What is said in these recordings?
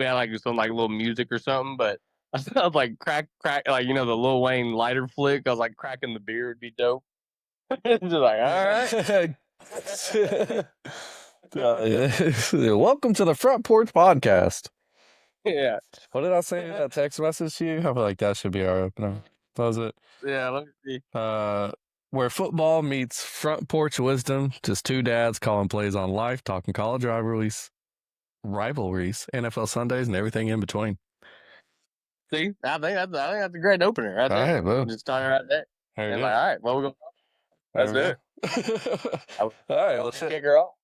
we had like some like little music or something, but I was like crack, like the Lil Wayne lighter flick. I was like cracking the beer would be dope. Just like, all right. Welcome to the Front Porch Podcast. Yeah. What did I say in that text message to you? I feel like that should be our opener. Was it? Yeah, let me see. Where football meets front porch wisdom, just two dads calling plays on life, talking college rivalries, NFL Sundays, and everything in between. See, I think that's a great opener right there. All right, well, Just starting right there. there And you like, go. all right, well, we're going That's There it. All right, let's kick her off.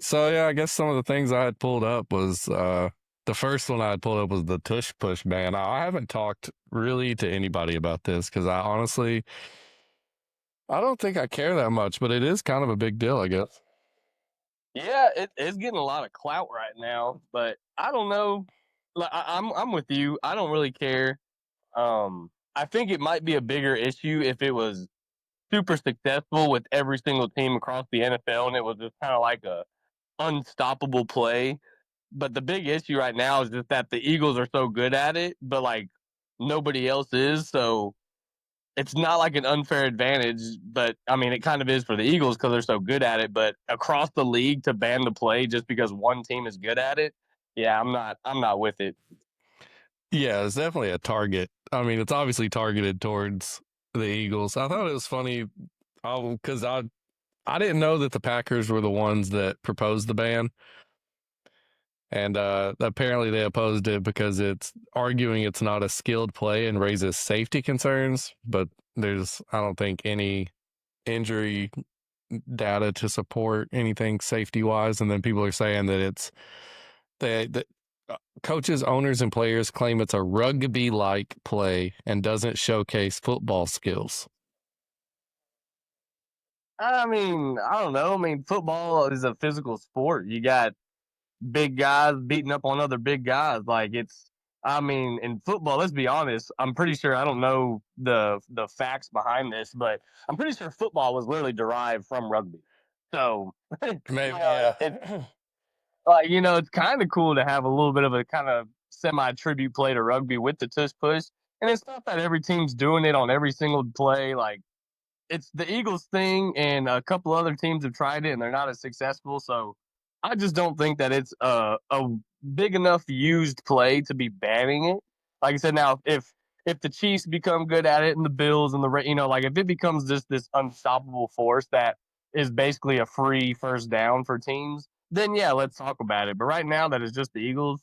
So yeah, I guess some of the things I had pulled up was the first one I had pulled up was the tush push ban. I haven't talked really to anybody about this because I honestly I don't think I care that much, but it is kind of a big deal, I guess. Yeah, it's getting a lot of clout right now, but I don't know. Like, I'm with you. I don't really care. I think it might be a bigger issue if it was super successful with every single team across the NFL, and it was just kind of like a unstoppable play. But the big issue right now is just that the Eagles are so good at it, but like nobody else is. So it's not like an unfair advantage, but I mean, it kind of is for the Eagles because they're so good at it. But across the league to ban the play just because one team is good at it, yeah, I'm not with it. Yeah, it's definitely a target. I mean, it's obviously targeted towards the Eagles. I thought it was funny because I didn't know that the Packers were the ones that proposed the ban. And apparently they opposed it because it's arguing it's not a skilled play and raises safety concerns. But there's, I don't think, any injury data to support anything safety wise. And then people are saying that it's that coaches, owners, and players claim it's a rugby like play and doesn't showcase football skills. I mean, I don't know. I mean, football is a physical sport. You got big guys beating up on other big guys. Like I mean, in football, let's be honest. I'm pretty sure I don't know the facts behind this, but I'm pretty sure football was literally derived from rugby. So Maybe, yeah. it's kind of cool to have a little bit of a kind of semi tribute play to rugby with the tush push, and it's not that every team's doing it on every single play. Like it's the Eagles thing, and a couple other teams have tried it, and they're not as successful. So I just don't think that it's a big enough used play to be banning it. Like I said, now if the Chiefs become good at it, and the Bills and like if it becomes just this unstoppable force that is basically a free first down for teams, then yeah, let's talk about it. But right now, that is just the Eagles.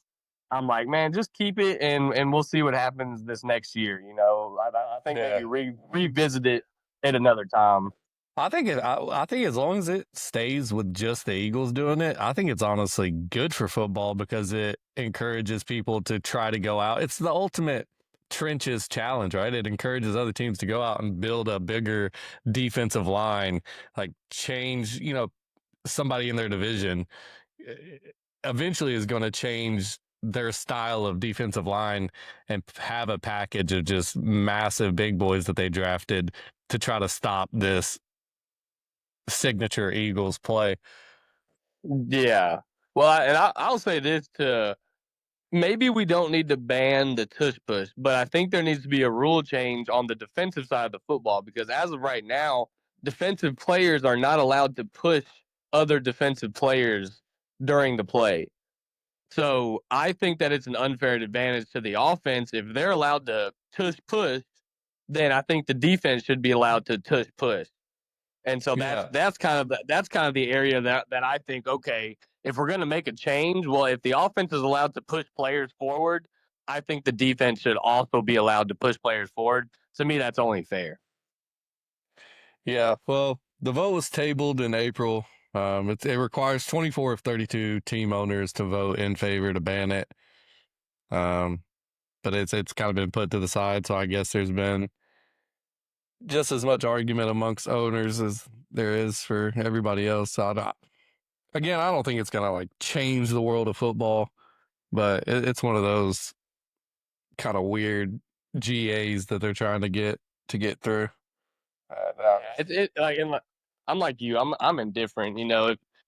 I'm like, man, just keep it, and we'll see what happens this next year. I think maybe revisit it at another time. I think I think as long as it stays with just the Eagles doing it, I think it's honestly good for football because it encourages people to try to go out. It's the ultimate trenches challenge, right? It encourages other teams to go out and build a bigger defensive line, like change, somebody in their division eventually is going to change their style of defensive line and have a package of just massive big boys that they drafted to try to stop this signature Eagles play. Yeah. Well, I'll say this to maybe we don't need to ban the tush push, but I think there needs to be a rule change on the defensive side of the football because as of right now, defensive players are not allowed to push other defensive players during the play. So I think that it's an unfair advantage to the offense. If they're allowed to tush push, then I think the defense should be allowed to tush push. And so that's kind of the area that I think, okay, if we're going to make a change, well, if the offense is allowed to push players forward, I think the defense should also be allowed to push players forward. To me, that's only fair. Yeah, well, the vote was tabled in April. It requires 24 of 32 team owners to vote in favor to ban it. But it's kind of been put to the side, so I guess there's been just as much argument amongst owners as there is for everybody else. So I don't think it's gonna like change the world of football, but it's one of those kind of weird GAs that they're trying to get through. I'm like you. I'm indifferent.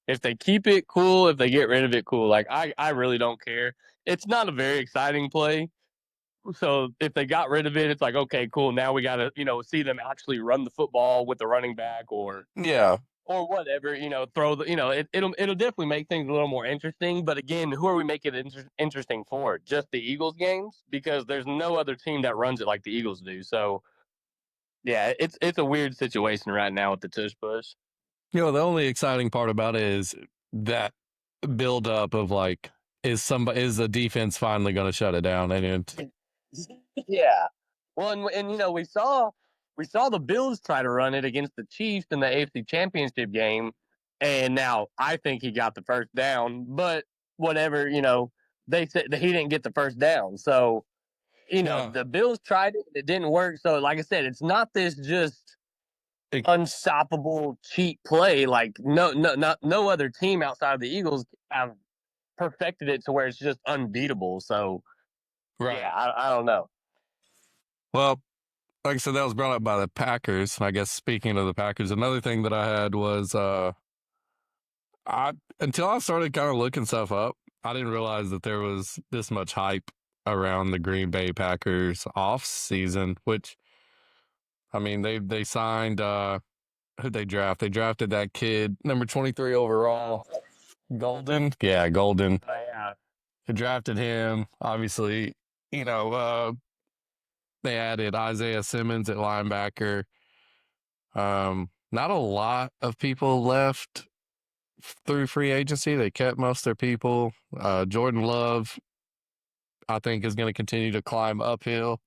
If they keep it, cool. If they get rid of it, cool. Like I really don't care. it's not a very exciting play. So if they got rid of it, it's like, okay, cool. Now we got to, see them actually run the football with the running back Yeah. or whatever, throw the, it'll definitely make things a little more interesting. But again, who are we making it interesting for? Just the Eagles games? Because there's no other team that runs it like the Eagles do. So yeah, it's a weird situation right now with the tush push. The only exciting part about it is that build up of like, is the defense finally going to shut it down? And Yeah. Well, and we saw the Bills try to run it against the Chiefs in the AFC Championship game, and now I think he got the first down, but whatever, they said that he didn't get the first down. So, yeah, the Bills tried it, it didn't work. So, like I said, it's not this just it, unstoppable cheat play. Like no other team outside of the Eagles have perfected it to where it's just unbeatable. So, right. yeah, I don't know. Well, like I said, that was brought up by the Packers. I guess speaking of the Packers, another thing that I had was I until I started kind of looking stuff up, I didn't realize that there was this much hype around the Green Bay Packers off season, which I mean they signed who'd they draft? They drafted that kid, number 23 overall, Golden. Yeah, Golden. Yeah. They drafted him. Obviously, you know, they added Isaiah Simmons at linebacker. Not a lot of people left through free agency. They kept most of their people. Jordan Love, I think, is going to continue to climb uphill.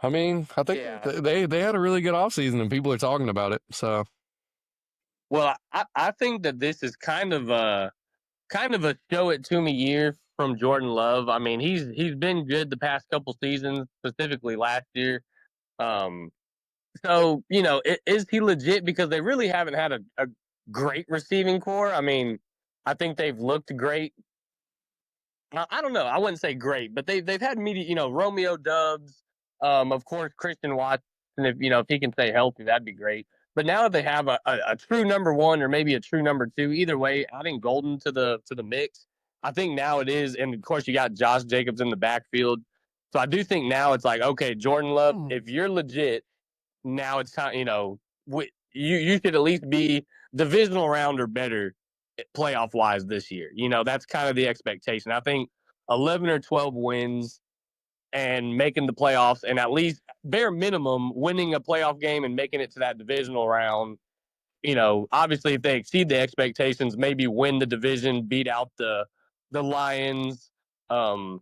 I mean, I think Yeah. they had a really good offseason and people are talking about it. So, Well, I think that this is kind of a show it to me year from Jordan Love. I mean, he's been good the past couple seasons, specifically last year. Um, so is he legit? Because they really haven't had a great receiving core. I mean, I think they've looked great. I don't know. I wouldn't say great, but they've had media. Romeo Dubs, of course, Christian Watson. If he can stay healthy, that'd be great. But now that they have a true number one or maybe a true number two, either way, adding Golden to the mix, I think now it is. And of course, you got Josh Jacobs in the backfield. So I do think now it's like, okay, Jordan Love, if you're legit, now it's time. You should at least be divisional round or better playoff wise this year. That's kind of the expectation. I think 11 or 12 wins and making the playoffs, and at least bare minimum winning a playoff game and making it to that divisional round. Obviously, if they exceed the expectations, maybe win the division, beat out the Lions. And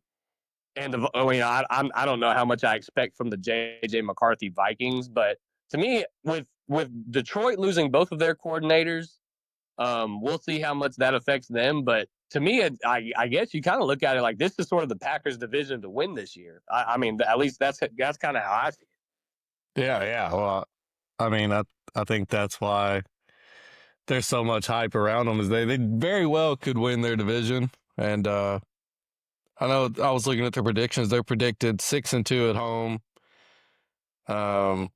I don't know how much I expect from the JJ McCarthy Vikings, but to me, with Detroit losing both of their coordinators, we'll see how much that affects them. But to me, I guess you kind of look at it like this is sort of the Packers' division to win this year. I mean, at least that's kind of how I see it. yeah. Well, I mean, I think that's why there's so much hype around them is they very well could win their division. And I know I was looking at their predictions. They're predicted 6-2 at home. Um,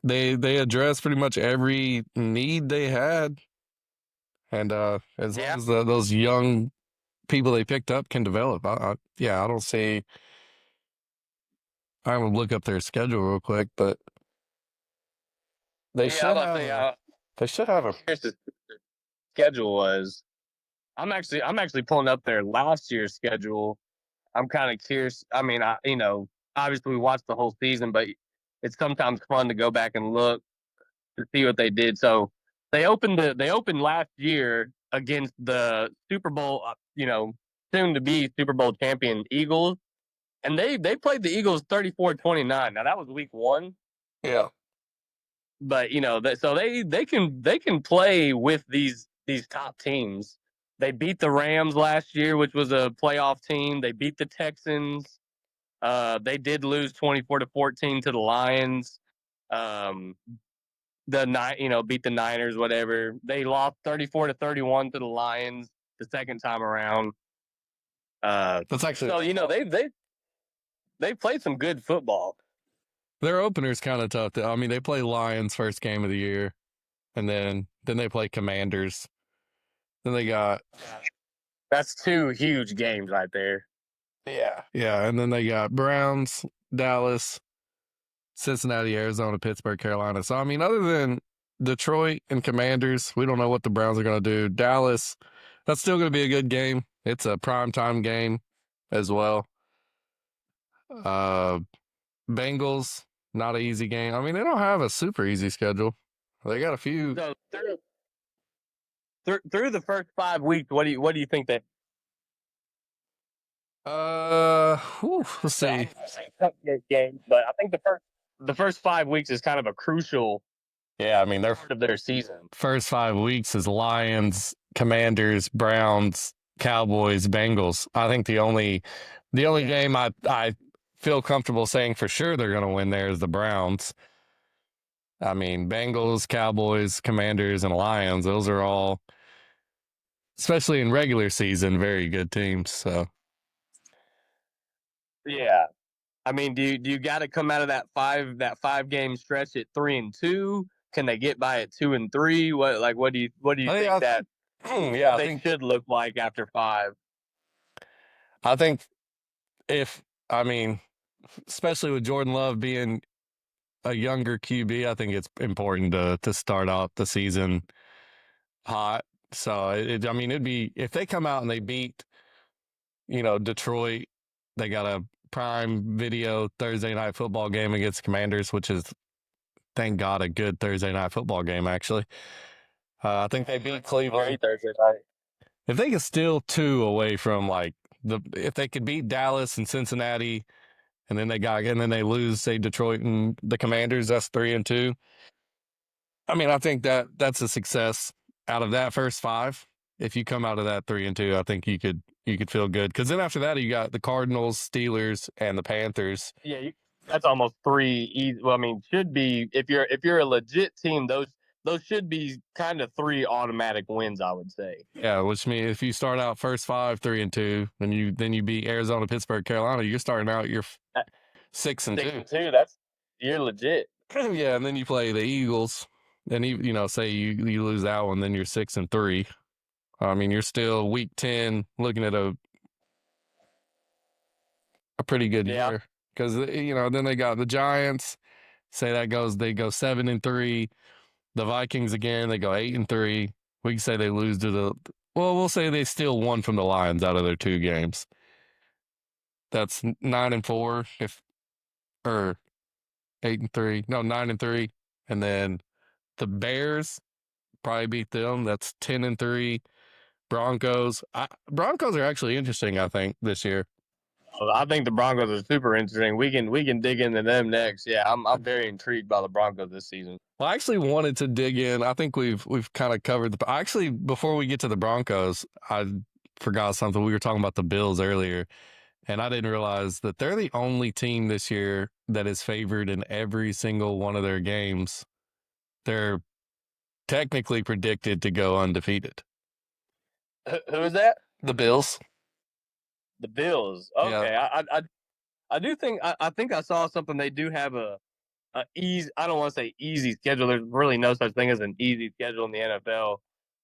they addressed pretty much every need they had, and as long Yeah, as those young people they picked up can develop, I don't see. I would look up their schedule real quick, but they yeah. I'm should about to have say, a. They should have a. here's the schedule was. I'm actually pulling up their last year's schedule. I'm kind of curious. I mean, obviously we watched the whole season, but it's sometimes fun to go back and look to see what they did. So they opened last year against the Super Bowl, soon to be Super Bowl champion Eagles, and they played the Eagles 34-29. Now that was week 1, Yeah, but so they can play with these top teams. They beat the Rams last year, which was a playoff team. They beat the Texans. They did lose 24-14 to the Lions. Um, beat the Niners, whatever. They lost 34-31 to the Lions the second time around. that's actually So they played some good football. their opener's kind of tough. I mean, they play Lions first game of the year, and then they play Commanders. Then they got That's two huge games right there. Yeah, and then they got Browns, Dallas, Cincinnati, Arizona, Pittsburgh, Carolina. So I mean, other than Detroit and Commanders, we don't know what the Browns are going to do. Dallas, that's still going to be a good game. It's a primetime game as well. Uh, Bengals, not an easy game. I mean, they don't have a super easy schedule. They got a few. So through the first 5 weeks, what do you think that? Let's see. Game, but I think the first 5 weeks is kind of a crucial Yeah, I mean, their part of their season. first 5 weeks is Lions, Commanders, Browns, Cowboys, Bengals. I think the only game I feel comfortable saying for sure they're going to win there is the Browns. I mean, Bengals, Cowboys, Commanders, and Lions, those are all, especially in regular season, very good teams. So, Yeah, I mean, do you got to come out of that 5 game stretch at 3-2? Can they get by at 2-3? What do you think that yeah, they should look like after 5? I think I mean, especially with Jordan Love being a younger QB, I think it's important to start out the season hot. So I mean, it'd be if they come out and they beat, Detroit, they got a prime video Thursday night football game against Commanders, which is, thank God, a good Thursday night football game. Actually, I think they beat Cleveland. Thursday night. If they could steal 2 away from if they could beat Dallas and Cincinnati, and then they lose, say, Detroit and the Commanders, that's 3-2. I mean, I think that's a success out of that first 5. If you come out of that 3-2, I think you could feel good, because then after that you got the Cardinals, Steelers, and the Panthers. Yeah, that's almost 3. Well, I mean, should be if you're a legit team, those should be kind of 3 automatic wins, I would say. Yeah, which means if you start out first 5 3-2, then you beat Arizona, Pittsburgh, Carolina, you're starting out you're 6-2. 6-2, you're legit. Yeah, and then you play the Eagles, and say you lose that one, then you're 6-3. I mean, you're still week 10 looking at a pretty good year, because then they got the Giants. Say they go 7-3. The Vikings again, they go 8-3. We can say they lose to we'll say they steal 1 from the Lions out of their 2 games. That's 9-4 or 8-3. No, 9-3. And then the Bears probably beat them. That's 10-3. Broncos. Broncos are actually interesting, I think, this year. I think the Broncos are super interesting. We can dig into them next. Yeah, I'm very intrigued by the Broncos this season. Well, I actually wanted to dig in. I think we've kind of covered actually, before we get to the Broncos, I forgot something. We were talking about the Bills earlier, and I didn't realize that they're the only team this year that is favored in every single one of their games. They're technically predicted to go undefeated. Who is that? The Bills. The Bills. Okay, Yeah. I do think I think I saw something. They do have a easy. I don't want to say easy schedule. There's really no such thing as an easy schedule in the NFL.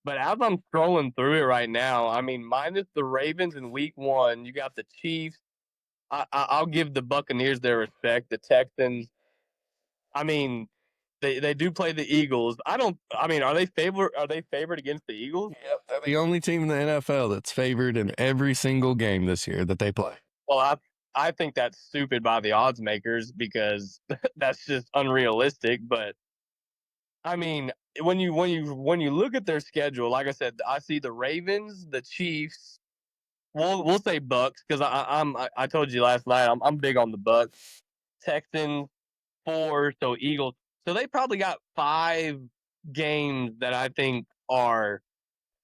But as I'm scrolling through it right now, I mean, minus the Ravens in Week 1, you got the Chiefs. I'll give the Buccaneers their respect. The Texans. I mean, they do play the Eagles. I mean, are they favored against the Eagles? Yep, they're the only team in the NFL that's favored in every single game this year that they play. Well, I think that's stupid by the odds makers, because that's just unrealistic. But I mean, when you look at their schedule, like I said, I see the Ravens, the Chiefs. We'll say Bucks, because I told you last night I'm big on the Bucks. Texans 4, so Eagles. So they probably got 5 games that I think are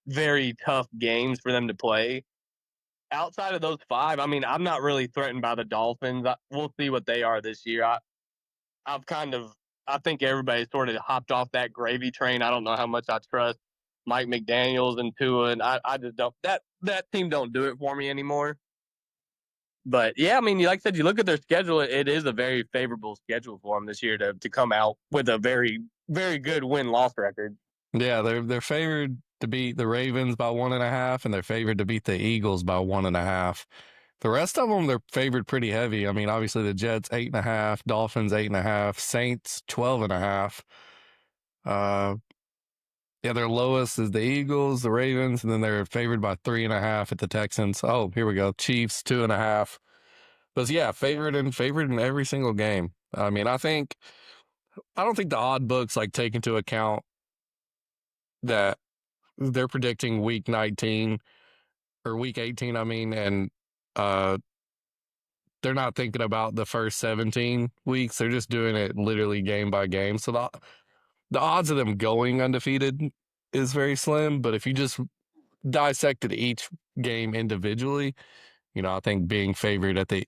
very tough games for them to play. Outside of those 5, I mean, I'm not really threatened by the Dolphins. We'll see what they are this year. I think everybody sort of hopped off that gravy train. I don't know how much I trust Mike McDaniels and Tua, and I just don't. That team don't do it for me anymore. But yeah, I mean, like I said, you look at their schedule; it is a very favorable schedule for them this year to come out with a very, very good win-loss record. Yeah, they're favored to beat the Ravens by 1.5, and they're favored to beat the Eagles by 1.5. The rest of them, they're favored pretty heavy. I mean, obviously the Jets 8.5, Dolphins 8.5, Saints 12.5. Yeah, their lowest is the Eagles, the Ravens, and then they're favored by 3.5 at the Texans. Oh, here we go. Chiefs 2.5. But yeah, favored in every single game. I mean, I don't think the odd books like take into account that they're predicting week 19 or week 18, I mean, and uh they're not thinking about the first 17 weeks. They're just doing it literally game by game. So the odds of them going undefeated is very slim, but if you just dissected each game individually, I think being favored at the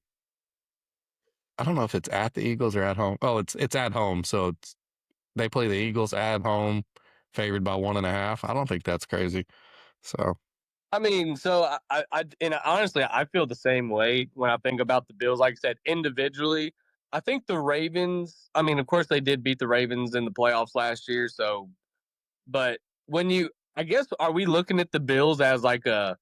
I don't know if it's at the Eagles or at home. Oh, it's at home. So they play the Eagles at home, favored by 1.5. I don't think that's crazy. So I mean, so and honestly, I feel the same way when I think about the Bills. Like I said, individually, I think the Ravens. I mean, of course, they did beat the Ravens in the playoffs last year. So, but I guess, are we looking at the Bills as like a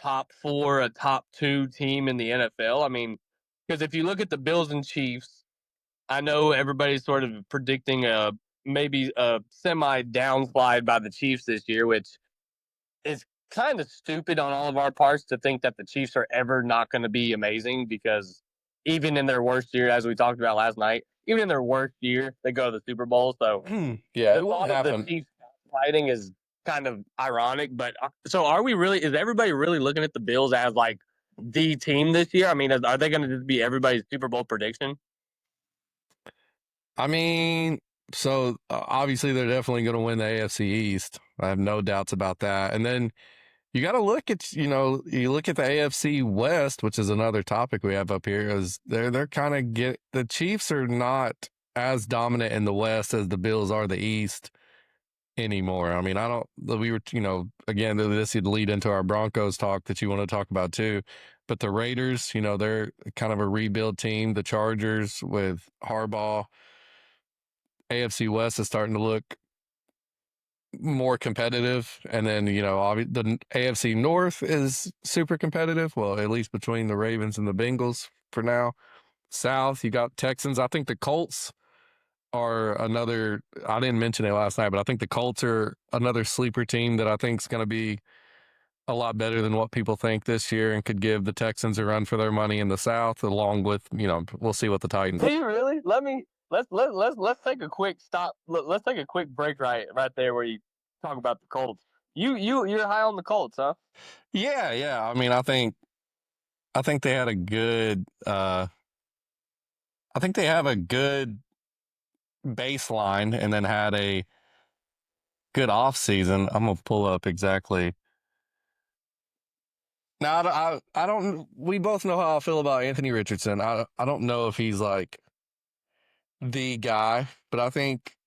top four, a top two team in the NFL? I mean, because if you look at the Bills and Chiefs, I know everybody's sort of predicting maybe a semi downslide by the Chiefs this year, which is kind of stupid on all of our parts to think that the Chiefs are ever not going to be amazing, because even in their worst year, as we talked about last night, even in their worst year, they go to the Super Bowl. So yeah, the it won't thought of the happen. Chiefs fighting is kind of ironic. But so are we really? Is everybody really looking at the Bills as like the team this year? I mean, are they going to just be everybody's Super Bowl prediction? I mean, so obviously they're definitely going to win the AFC East. I have no doubts about that. And then you got to look at, you look at the AFC West, which is another topic we have up here, is they're kind of the Chiefs are not as dominant in the West as the Bills are the East anymore. I mean, I don't, we were, again, this would lead into our Broncos talk that you want to talk about too. But the Raiders, they're kind of a rebuild team. The Chargers with Harbaugh, AFC West is starting to look more competitive. And then, the AFC North is super competitive. Well, at least between the Ravens and the Bengals for now. South, you got Texans. I think the Colts are another, I didn't mention it last night, but I think the Colts are another sleeper team that I think is going to be a lot better than what people think this year and could give the Texans a run for their money in the South, along with, we'll see what the Titans. Do you really? Let's take a quick stop. Let's take a quick break right there where you talk about the Colts. You're high on the Colts, huh? Yeah, yeah. I mean, I think they had a good I think they have a good baseline and then had a good off season. I'm gonna pull up exactly. Now I don't. We both know how I feel about Anthony Richardson. I don't know if he's like the guy, but I think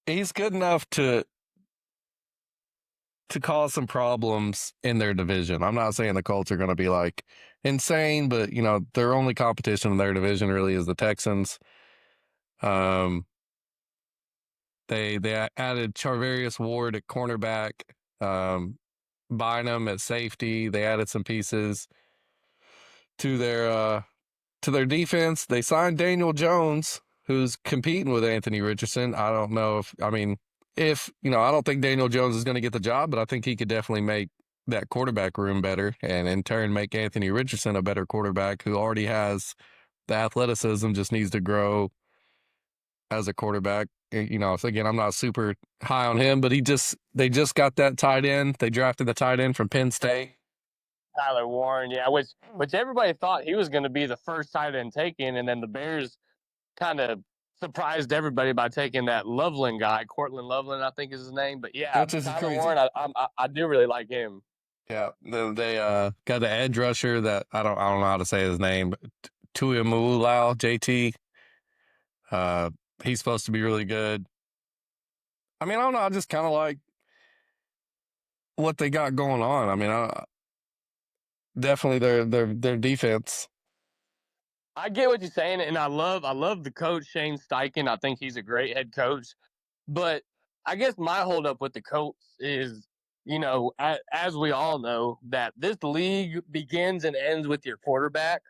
he's good enough to cause some problems in their division. I'm not saying the Colts are going to be like insane, but their only competition in their division really is the Texans. Um, they added Charvarius Ward at cornerback, um, Bynum at safety. They added some pieces to their defense. They signed Daniel Jones, who's competing with Anthony Richardson. I don't know if I don't think Daniel Jones is going to get the job, but I think he could definitely make that quarterback room better, and in turn make Anthony Richardson a better quarterback who already has the athleticism, just needs to grow as a quarterback. So again, I'm not super high on him, but they just got that tight end. They drafted the tight end from Penn State. Tyler Warren, yeah, which everybody thought he was going to be the first tight end taken, and then the Bears kind of surprised everybody by taking that Loveland guy, Cortland Loveland, I think is his name. But yeah, Which is Tyler crazy. Warren, I do really like him. Yeah, they got the edge rusher that I don't know how to say his name. Tuimulau JT. He's supposed to be really good. I mean, I don't know. I just kind of like what they got going on. I mean, definitely their defense. I get what you're saying, and I love the coach Shane Steichen. I think he's a great head coach. But I guess my holdup with the Colts is, as we all know, that this league begins and ends with your quarterback.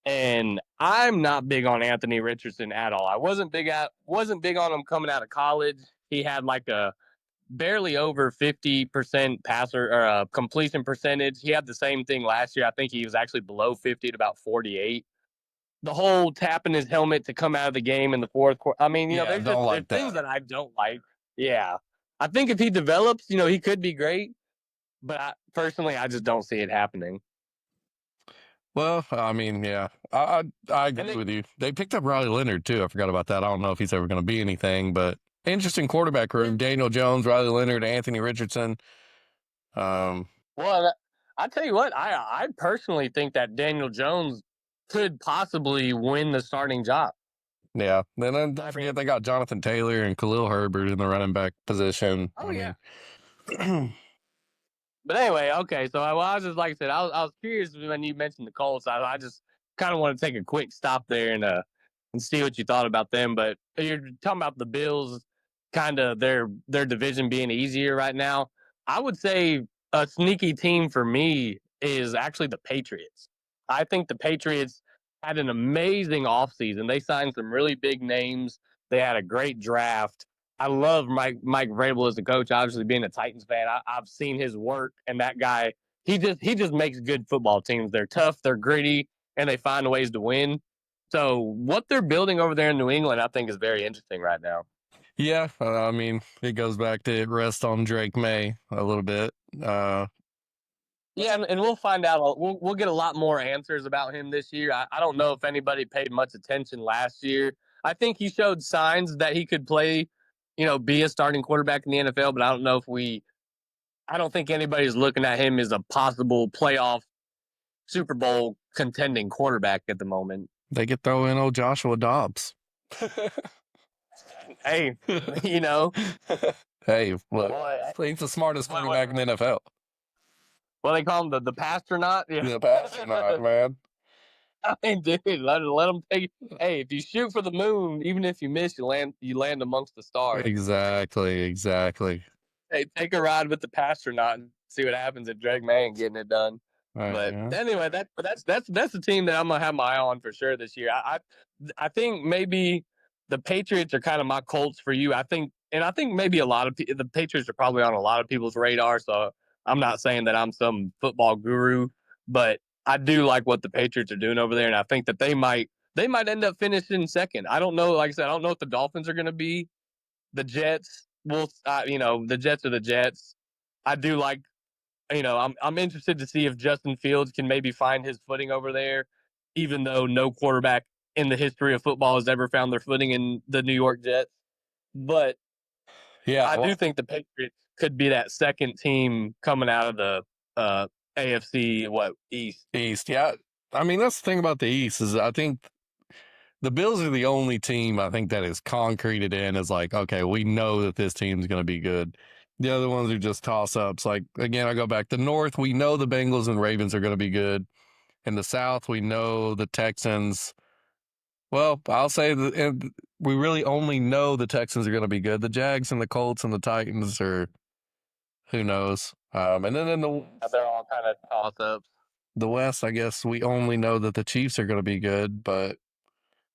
And I'm not big on Anthony Richardson at all. I wasn't big on him coming out of college. He had like a barely over 50% passer or completion percentage. He had the same thing last year. I think he was actually below 50 at about 48. The whole tapping his helmet to come out of the game in the fourth quarter. I mean, Yeah, don't there's like things that. that I don't like. Yeah. I think if he develops, he could be great. But personally, I just don't see it happening. Well, I mean, yeah, I agree with you. They picked up Riley Leonard too. I forgot about that. I don't know if he's ever going to be anything, but interesting quarterback room: Daniel Jones, Riley Leonard, Anthony Richardson. Well, I tell you what, I personally think that Daniel Jones could possibly win the starting job. Yeah. Then don't forget they got Jonathan Taylor and Khalil Herbert in the running back position. Oh, yeah. But anyway, okay. So I was just like I said, I was curious when you mentioned the Colts. I just kind of want to take a quick stop there and see what you thought about them. But you're talking about the Bills, kind of their division being easier right now. I would say a sneaky team for me is actually the Patriots. I think the Patriots had an amazing offseason. They signed some really big names. They had a great draft. I love Mike Vrabel as a coach. Obviously, being a Titans fan, I've seen his work, and that guy, he just makes good football teams. They're tough, they're gritty, and they find ways to win. So what they're building over there in New England, I think, is very interesting right now. Yeah, I mean, it goes back to rest on Drake May a little bit. Yeah, and we'll find out. We'll get a lot more answers about him this year. I don't know if anybody paid much attention last year. I think he showed signs that he could play, be a starting quarterback in the NFL, but I don't know if I don't think anybody's looking at him as a possible playoff Super Bowl contending quarterback at the moment. They could throw in old Joshua Dobbs. Hey, Hey, look, Boy, he's the smartest quarterback in the NFL. Well, they call him the pastronaut. Yeah, The pastronaut, man. I mean, dude, let him take. Hey, if you shoot for the moon, even if you miss, you land amongst the stars. Exactly. Hey, take a ride with the pastronaut and see what happens at Drake May getting it done. But Yeah. anyway, that's the team that I'm gonna have my eye on for sure this year. I think maybe the Patriots are kind of my Colts for you. I think maybe a lot of the Patriots are probably on a lot of people's radar. So I'm not saying that I'm some football guru, but I do like what the Patriots are doing over there, and I think that they might end up finishing second. I don't know. Like I said, I don't know what the Dolphins are going to be. The Jets, the Jets are the Jets. I do like, I'm interested to see if Justin Fields can maybe find his footing over there, even though no quarterback in the history of football has ever found their footing in the New York Jets. But Yeah. I do think the Patriots could be that second team coming out of the AFC East. Yeah. I mean, that's the thing about the East is I think the Bills are the only team I think that is concreted in as like, okay, we know that this team's going to be good. The other ones are just toss ups. Like, again, I go back to North. We know the Bengals and Ravens are going to be good. In the South, we know the Texans. Well, I'll say that we really only know the Texans are going to be good. The Jags and the Colts and the Titans are, who knows. And then in They're all kind of toss ups. the West, I guess we only know that the Chiefs are going to be good, but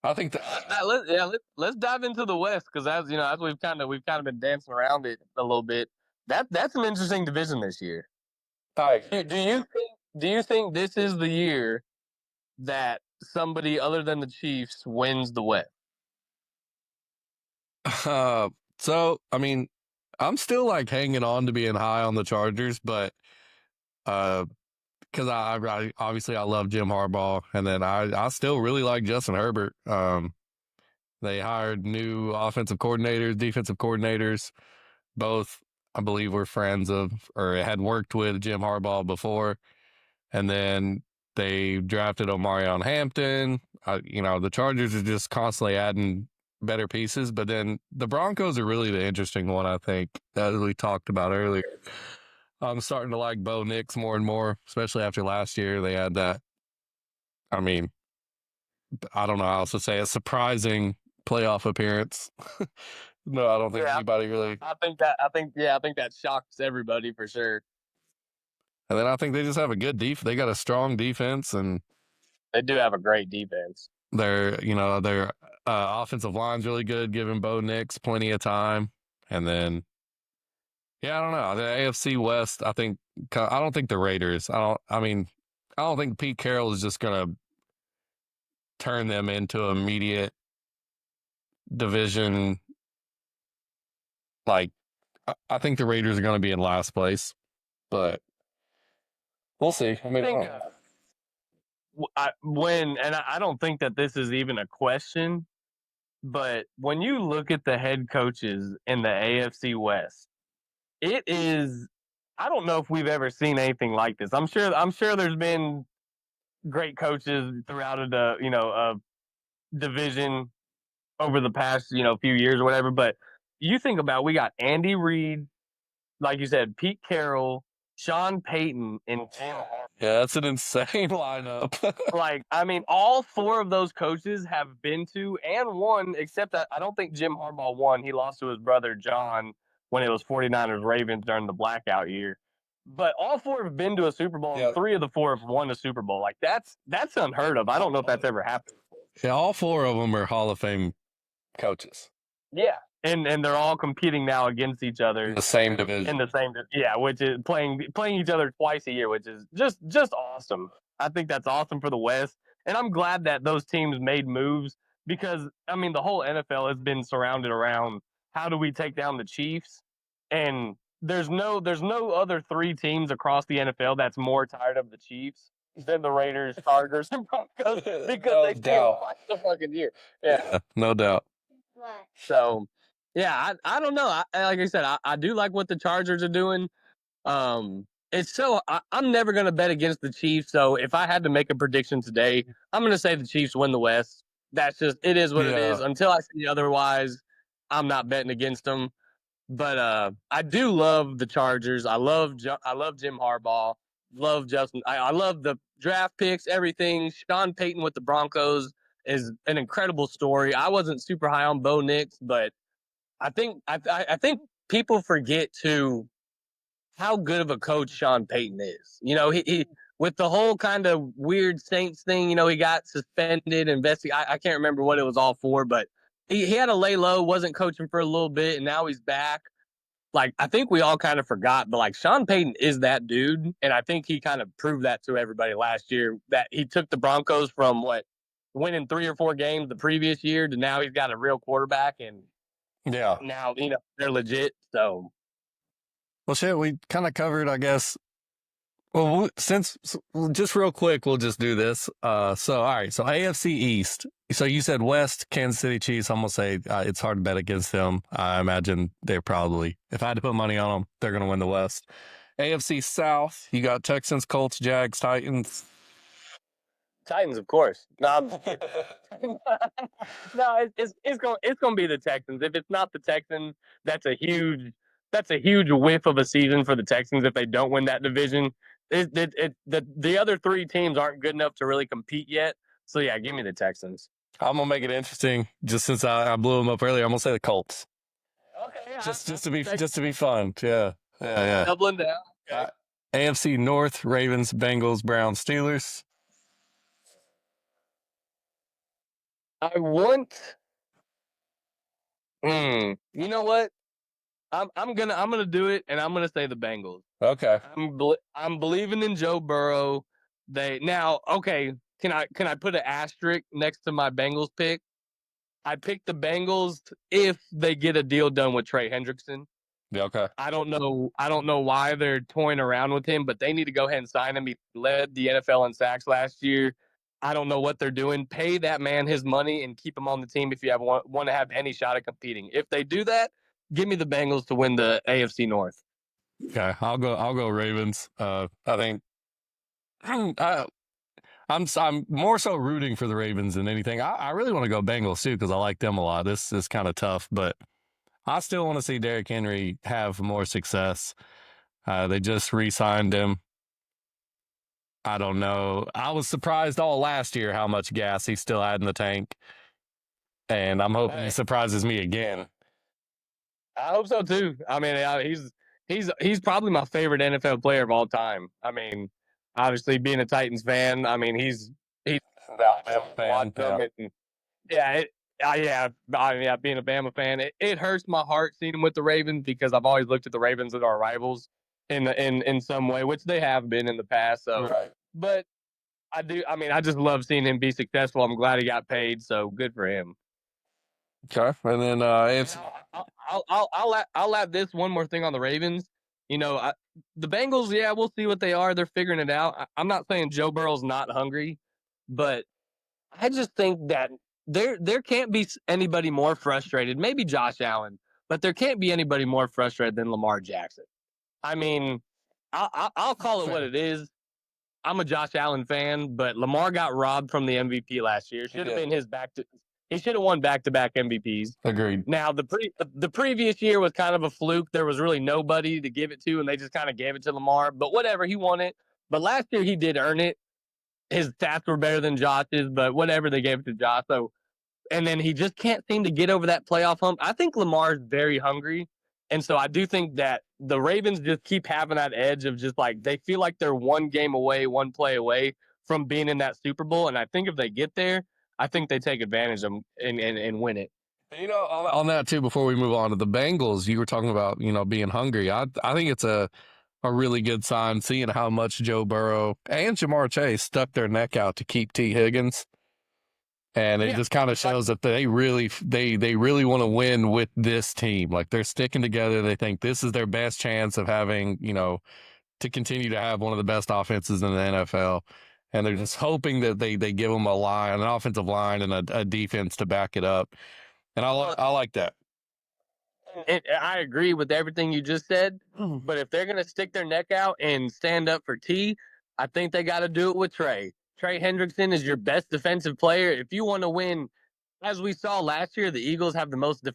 I think Let's dive into the West because as we've kind of been dancing around it a little bit. That's an interesting division this year. Do you think this is the year that somebody other than the Chiefs wins the West? So, I mean, I'm still like hanging on to being high on the Chargers, but because I obviously I love Jim Harbaugh, and then I still really like Justin Herbert. They hired new offensive coordinators, defensive coordinators. Both, I believe, were friends of or had worked with Jim Harbaugh before, and then they drafted Omarion Hampton. The Chargers are just constantly adding better pieces, but then the Broncos are really the interesting one, I think, as we talked about earlier. I'm starting to like Bo Nix more and more, especially after last year. They had that, I mean, I don't know how else to say, a surprising playoff appearance. No, I don't think anybody really. I think that shocks everybody for sure. And then I think they just have a good They got a strong defense, and They do have a great defense. their offensive line's really good, giving Bo Nix plenty of time. And then, yeah, I don't know. The AFC West, I don't think the Raiders. I don't think Pete Carroll is just gonna turn them into immediate division. Like, I think the Raiders are going to be in last place, but we'll see. I mean, I don't think that this is even a question, but when you look at the head coaches in the AFC West, it is. I don't know if we've ever seen anything like this. I'm sure there's been great coaches throughout a division over the past few years or whatever. But you think about, we got Andy Reid, like you said, Pete Carroll, Sean Payton, and Jim Harbaugh. Yeah, that's an insane lineup. Like, I mean, all four of those coaches have been to and won, except that I don't think Jim Harbaugh won. He lost to his brother John when it was 49ers Ravens during the blackout year. But all four have been to a Super Bowl, and three of the four have won a Super Bowl. Like, that's unheard of. I don't know if that's ever happened. Yeah, all four of them are Hall of Fame coaches. Yeah. And they're all competing now against each other in the same division. Which is playing each other twice a year, which is just awesome. I think that's awesome for the West, and I'm glad that those teams made moves because I mean the whole NFL has been surrounded around how do we take down the Chiefs, and there's no other three teams across the NFL that's more tired of the Chiefs than the Raiders, Chargers, and Broncos because they can't fight the fucking year. Yeah, no doubt. So. Yeah, I don't know. Like I said, I do like what the Chargers are doing. I'm never going to bet against the Chiefs. So if I had to make a prediction today, I'm going to say the Chiefs win the West. That's just, it is what it is. Until I see otherwise, I'm not betting against them. But I do love the Chargers. I love Jim Harbaugh. Love Justin. I love the draft picks, everything. Sean Payton with the Broncos is an incredible story. I wasn't super high on Bo Nix, but I think people forget how good of a coach Sean Payton is. He with the whole kind of weird Saints thing, he got suspended, investigated. I can't remember what it was all for, but he had to lay low, wasn't coaching for a little bit, and now he's back. Like, I think we all kind of forgot, but like Sean Payton is that dude, and I think he kind of proved that to everybody last year that he took the Broncos from winning 3 or 4 games the previous year to now he's got a real quarterback and yeah. Now, they're legit, so. Well, shit, we kind of covered, I guess. Well, just real quick, we'll just do this. All right. So AFC East. So you said West, Kansas City Chiefs. I'm going to say it's hard to bet against them. I imagine they're probably, if I had to put money on them, they're going to win the West. AFC South, you got Texans, Colts, Jags, Titans. Titans, of course. No, it's going to be the Texans. If it's not the Texans, that's a huge whiff of a season for the Texans if they don't win that division. The other three teams aren't good enough to really compete yet. So yeah, give me the Texans. I'm gonna make it interesting, just since I blew them up earlier. I'm gonna say the Colts. Okay, just to be fun. Yeah. Doubling down. Okay. AFC North: Ravens, Bengals, Browns, Steelers. I want. You know what? I'm gonna do it, and I'm gonna say the Bengals. Okay. I'm believing in Joe Burrow. Okay. Can I put an asterisk next to my Bengals pick? I picked the Bengals if they get a deal done with Trey Hendrickson. Yeah, okay. I don't know why they're toying around with him, but they need to go ahead and sign him. He led the NFL in sacks last year. I don't know what they're doing. Pay that man his money and keep him on the team if you want to have any shot at competing. If they do that, give me the Bengals to win the AFC North. Okay, I'll go Ravens. I think I'm more so rooting for the Ravens than anything. I really want to go Bengals too because I like them a lot. This is kind of tough, but I still want to see Derrick Henry have more success. They just re-signed him. I don't know. I was surprised all last year how much gas he still had in the tank, and I'm hoping he surprises me again. I hope so too. I mean, he's probably my favorite NFL player of all time. I mean, obviously being a Titans fan, I mean he's The Alabama fan, watched them and yeah, yeah, being a Bama fan, it hurts my heart seeing him with the Ravens because I've always looked at the Ravens as our rivals in some way, which they have been in the past. So, right. but I do. I mean, I just love seeing him be successful. I'm glad he got paid, so good for him. Okay, and then it's I'll add this one more thing on the Ravens. You know, the Bengals. Yeah, we'll see what they are. They're figuring it out. I'm not saying Joe Burrow's not hungry, but I just think that there can't be anybody more frustrated. Maybe Josh Allen, but there can't be anybody more frustrated than Lamar Jackson. I mean, I'll call it what it is. I'm a Josh Allen fan, but Lamar got robbed from the MVP last year. Should have been his back to. He should have won back-to-back MVPs. agreed. Now the previous year was kind of a fluke. There was really nobody to give it to, and they just kind of gave it to Lamar. But whatever, he won it. But last year he did earn it. His stats were better than Josh's, but whatever, they gave it to Josh. So, and then he just can't seem to get over that playoff hump. I think Lamar's very hungry. And so I do think that the Ravens just keep having that edge of just like they feel like they're one game away, one play away from being in that Super Bowl. And I think if they get there, I think they take advantage of them and win it. You know, on that too, before we move on to the Bengals, you were talking about, being hungry. I think it's a really good sign seeing how much Joe Burrow and Jamar Chase stuck their neck out to keep T. Higgins. And it just kind of shows that they really want to win with this team. Like they're sticking together. They think this is their best chance of having, to continue to have one of the best offenses in the NFL. And they're just hoping that they give them an offensive line and a defense to back it up. And I like that. I agree with everything you just said, but if they're going to stick their neck out and stand up for T, I think they got to do it with Trey. Trey Hendrickson is your best defensive player. If you want to win, as we saw last year, the Eagles have the most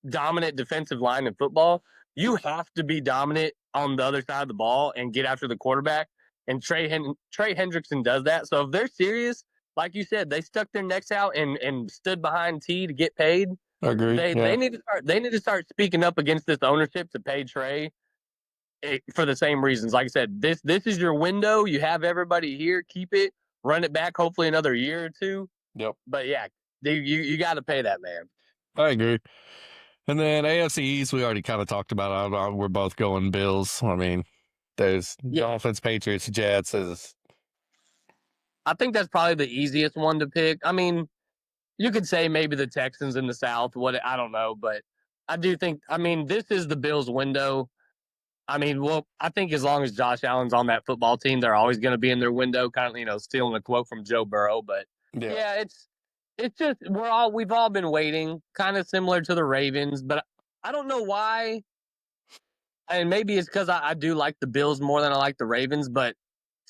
dominant defensive line in football. You have to be dominant on the other side of the ball and get after the quarterback. And Trey Hendrickson does that. So if they're serious, like you said, they stuck their necks out and stood behind T to get paid. I agree. They need to start speaking up against this ownership to pay Trey for the same reasons. Like I said, this is your window. You have everybody here. Keep it. Run it back. Hopefully another year or two. Yep. But yeah, you got to pay that man. I agree. And then AFC East, we already kind of talked about it. We're both going Bills. I mean, there's Dolphins, Patriots, Jets. I think that's probably the easiest one to pick. I mean, you could say maybe the Texans in the South. I don't know, but I do think. I mean, this is the Bills' window. I mean, well, I think as long as Josh Allen's on that football team, they're always going to be in their window. Kind of, stealing a quote from Joe Burrow, but yeah, it's just we've all been waiting, kind of similar to the Ravens, but I don't know why. And maybe it's because I do like the Bills more than I like the Ravens, but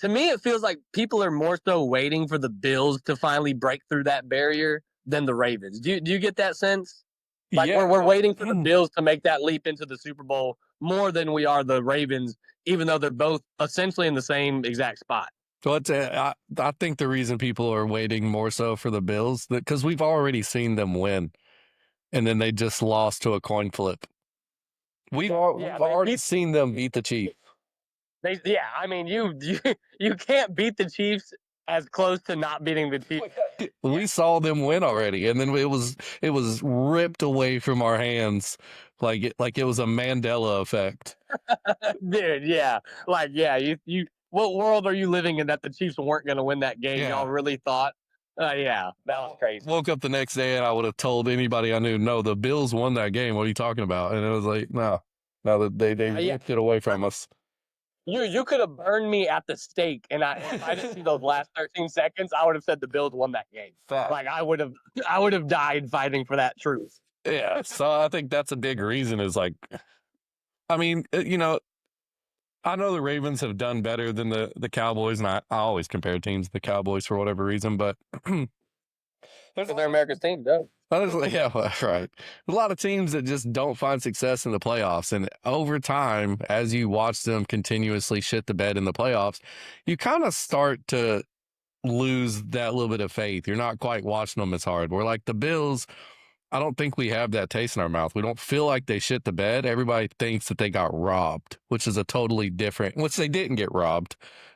to me, it feels like people are more so waiting for the Bills to finally break through that barrier than the Ravens. Do you get that sense? Like we're waiting for the Bills to make that leap into the Super Bowl more than we are the Ravens, even though they're both essentially in the same exact spot. So I think the reason people are waiting more so for the Bills, because we've already seen them win, and then they just lost to a coin flip. We've already seen them beat the Chiefs. I mean, you can't beat the Chiefs as close to not beating the Chiefs. We saw them win already, and then it was ripped away from our hands, like it was a Mandela effect. Dude, yeah, you. What world are you living in that the Chiefs weren't going to win that game? Yeah. Y'all really thought? Yeah, that was crazy. Woke up the next day and I would have told anybody I knew, no, the Bills won that game. What are you talking about? And it was like, no, they ripped it away from us. You could have burned me at the stake, and if I didn't see those last 13 seconds, I would have said the Bills won that game. Fact. Like I would have died fighting for that truth. Yeah, so I think that's a big reason. Is like, I mean, I know the Ravens have done better than the Cowboys, and I always compare teams to the Cowboys for whatever reason, but they're America's team, though. Yeah, right. A lot of teams that just don't find success in the playoffs, and over time, as you watch them continuously shit the bed in the playoffs, you kind of start to lose that little bit of faith. You're not quite watching them as hard. We're like the Bills. I don't think we have that taste in our mouth. We don't feel like they shit the bed. Everybody thinks that they got robbed, which is a totally different. Which they didn't get robbed.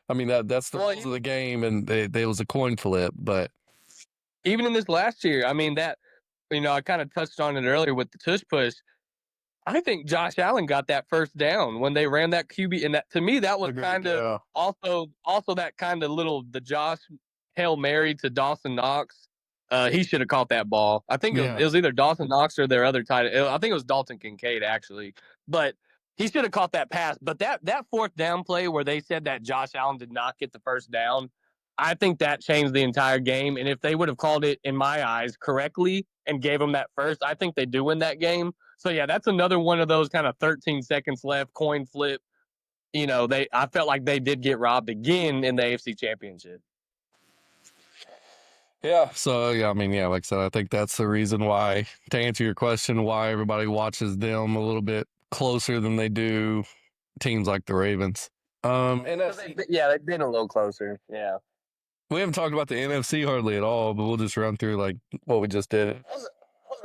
I mean that's the rules of the game, and it was a coin flip. But even in this last year, I mean that I kind of touched on it earlier with the tush push. I think Josh Allen got that first down when they ran that QB, and that to me that was kind of also that kind of little the Josh Hail Mary to Dawson Knox. He should have caught that ball. I think it was either Dawson Knox or their other tight end. I think it was Dalton Kincaid actually, but he should have caught that pass. But that fourth down play where they said that Josh Allen did not get the first down, I think that changed the entire game. And if they would have called it, in my eyes, correctly and gave them that first, I think they do win that game. So yeah, that's another one of those kind of 13 seconds left coin flip. I felt like they did get robbed again in the AFC Championship. Yeah. So yeah, I mean, yeah, like I said, I think that's the reason why, to answer your question, why everybody watches them a little bit closer than they do teams like the Ravens. They've been a little closer. Yeah. We haven't talked about the NFC hardly at all, but we'll just run through like what we just did. I was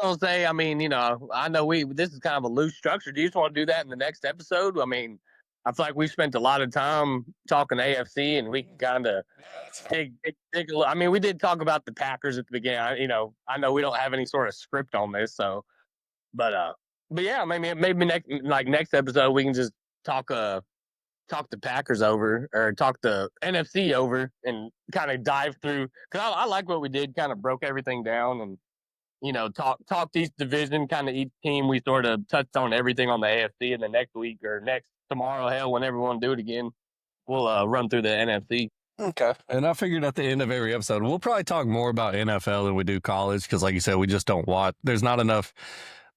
gonna say, I mean, I know this is kind of a loose structure. Do you just want to do that in the next episode? I mean, I feel like we spent a lot of time talking AFC, and we can kind of dig a little. I mean, we did talk about the Packers at the beginning. I know we don't have any sort of script on this, so, but yeah, maybe next episode we can just talk the Packers over or talk the NFC over and kind of dive through, because I like what we did, kind of broke everything down and talked each division, kind of each team. We sort of touched on everything on the AFC, and the next week or tomorrow, hell, whenever we want to do it again, we'll run through the NFC. Okay. And I figured at the end of every episode, we'll probably talk more about NFL than we do college because, like you said, we just don't watch. There's not enough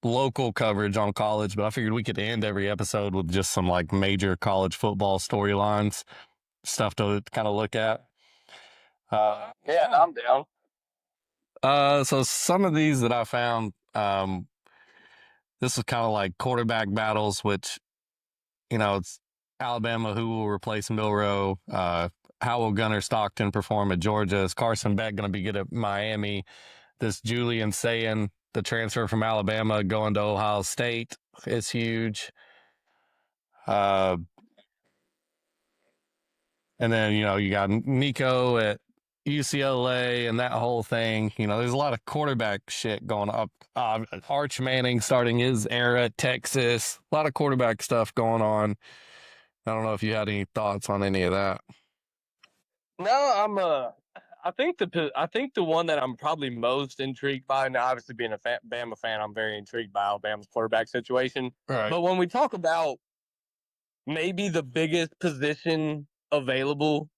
local coverage on college, but I figured we could end every episode with just some like major college football storylines, stuff to kind of look at. Yeah, I'm down. So some of these that I found, this is kind of like quarterback battles, which, it's Alabama who will replace Milroe. How will Gunnar Stockton perform at Georgia? Is Carson Beck going to be good at Miami? This Julian Sayin, the transfer from Alabama going to Ohio State, is huge. And then, you got Nico at UCLA and that whole thing. There's a lot of quarterback shit going up. Arch Manning starting his era at Texas. A lot of quarterback stuff going on. I don't know if you had any thoughts on any of that. No, I think the one that I'm probably most intrigued by, now obviously being a Bama fan, I'm very intrigued by Alabama's quarterback situation. Right. But when we talk about maybe the biggest position available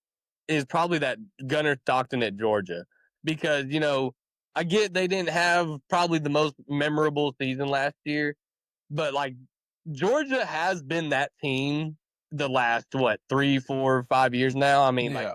is probably that Gunnar Stockton at Georgia, because I get they didn't have probably the most memorable season last year, but like Georgia has been that team the last 3, 4, 5 years now. I mean, like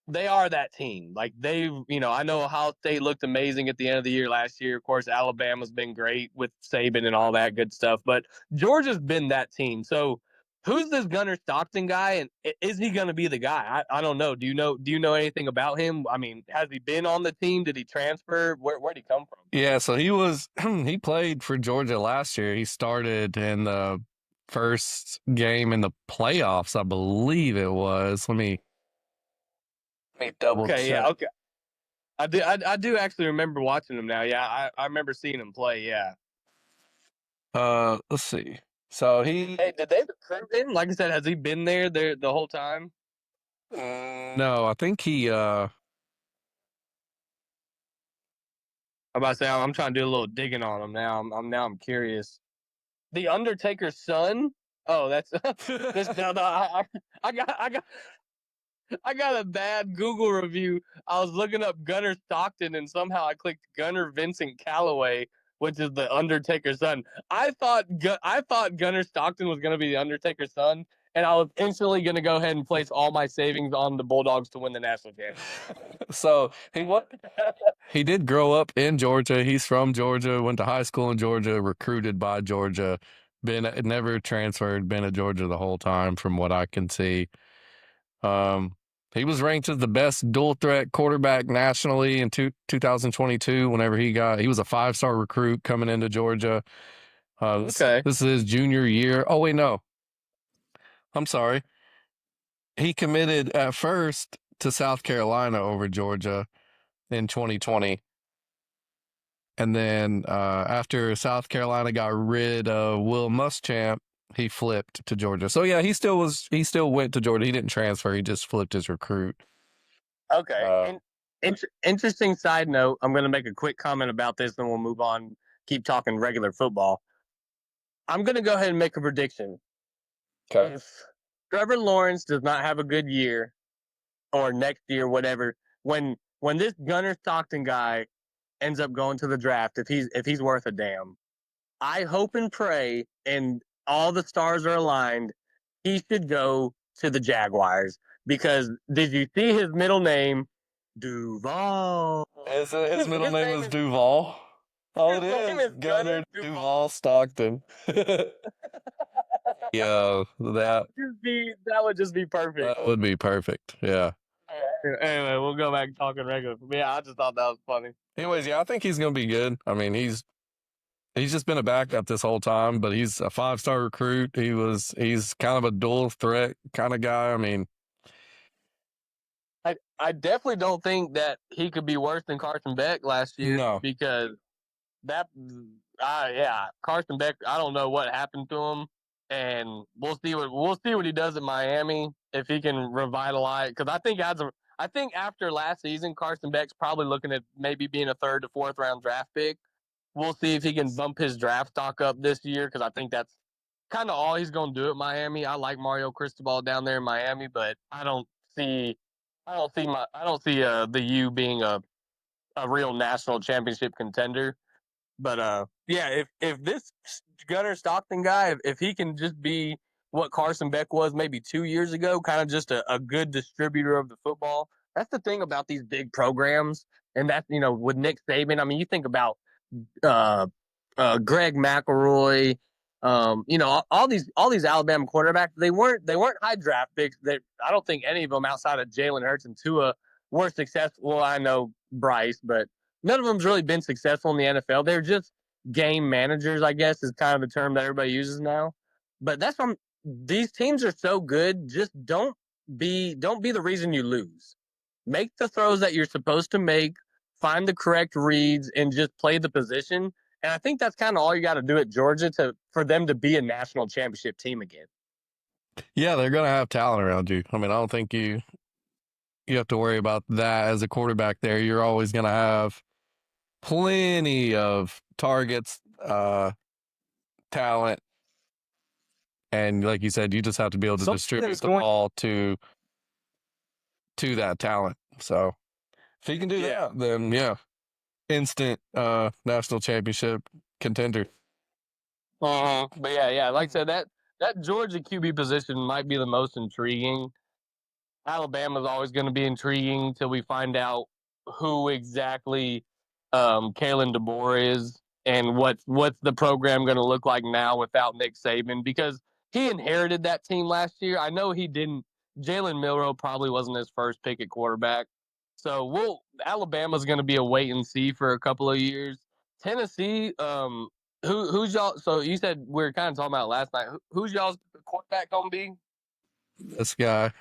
they are that team. Like I know Ohio State looked amazing at the end of the year last year. Of course, Alabama's been great with Saban and all that good stuff, but Georgia's been that team. So who's this Gunnar Stockton guy, and is he going to be the guy? I don't know. Do you know anything about him? I mean, has he been on the team? Did he transfer? Where'd he come from? Yeah, so he played for Georgia last year. He started in the first game in the playoffs, I believe it was. Let me double check. Yeah, okay. I do actually remember watching him now. Yeah, I remember seeing him play. Yeah. Let's see. So did they recruit him? Like I said, has he been there the whole time? No, I think he. I'm about to say I'm trying to do a little digging on him now. I'm curious. The Undertaker's son. Oh, that's this. No, I got a bad Google review. I was looking up Gunnar Stockton, and somehow I clicked Gunnar Vincent Callaway, which is the Undertaker's son. I thought Gunnar Stockton was going to be the Undertaker's son, and I was instantly going to go ahead and place all my savings on the Bulldogs to win the national championship. So he did grow up in Georgia. He's from Georgia, went to high school in Georgia, recruited by Georgia, never transferred, been at Georgia the whole time from what I can see. He was ranked as the best dual threat quarterback nationally in 2022. Whenever he was a 5-star recruit coming into Georgia. Okay. This is his junior year. Oh wait, no, I'm sorry. He committed at first to South Carolina over Georgia in 2020. And then after South Carolina got rid of Will Muschamp, he flipped to Georgia. So yeah, he still went to Georgia. He didn't transfer. He just flipped his recruit. Okay. Interesting side note. I'm going to make a quick comment about this, and we'll move on. Keep talking regular football. I'm going to go ahead and make a prediction. Okay. If Trevor Lawrence does not have a good year, or next year, whatever, when this Gunnar Stockton guy ends up going to the draft, if he's worth a damn, I hope and pray, and all the stars are aligned, he should go to the Jaguars. Because did you see his middle name? Duval. His middle name is Duval. Oh, it is Gunnar Duval Stockton. Yeah, that would just be perfect. That would be perfect. Yeah. Anyway, we'll go back talking regular. Yeah, I just thought that was funny. Anyways, yeah, I think he's going to be good. I mean, he's just been a backup this whole time, but he's a 5-star recruit. He's kind of a dual threat kind of guy. I mean, I definitely don't think that he could be worse than Carson Beck last year. No. Because Carson Beck, I don't know what happened to him, and we'll see what he does at Miami, if he can revitalize. Because I think after last season, Carson Beck's probably looking at maybe being a 3rd to 4th round draft pick. We'll see if he can bump his draft stock up this year, because I think that's kind of all he's going to do at Miami. I like Mario Cristobal down there in Miami, but I don't see the U being a real national championship contender. But if this Gunnar Stockton guy, if he can just be what Carson Beck was maybe 2 years ago, kind of just a good distributor of the football. That's the thing about these big programs, and that's, with Nick Saban. I mean, you think about Greg McElroy, all these Alabama quarterbacks. They weren't high draft picks. I don't think any of them outside of Jalen Hurts and Tua were successful. Well, I know Bryce, but none of them's really been successful in the NFL. They're just game managers, I guess, is kind of the term that everybody uses now. But that's why these teams are so good. Just don't be the reason you lose. Make the throws that you're supposed to make. Find the correct reads and just play the position. And I think that's kind of all you got to do at Georgia for them to be a national championship team again. Yeah, they're going to have talent around you. I mean, I don't think you have to worry about that as a quarterback there. You're always going to have plenty of targets, talent. And like you said, you just have to be able to distribute the ball to that talent. So if he can do that, then yeah, instant national championship contender. But yeah, like I said, that Georgia QB position might be the most intriguing. Alabama's always going to be intriguing until we find out who exactly Kalen DeBoer is, and what's the program going to look like now without Nick Saban, because he inherited that team last year. I know he didn't. Jalen Milroe probably wasn't his first pick at quarterback. So Alabama's going to be a wait and see for a couple of years. Tennessee, who's y'all? So you said we were kind of talking about last night. Who's y'all's quarterback going to be? This guy,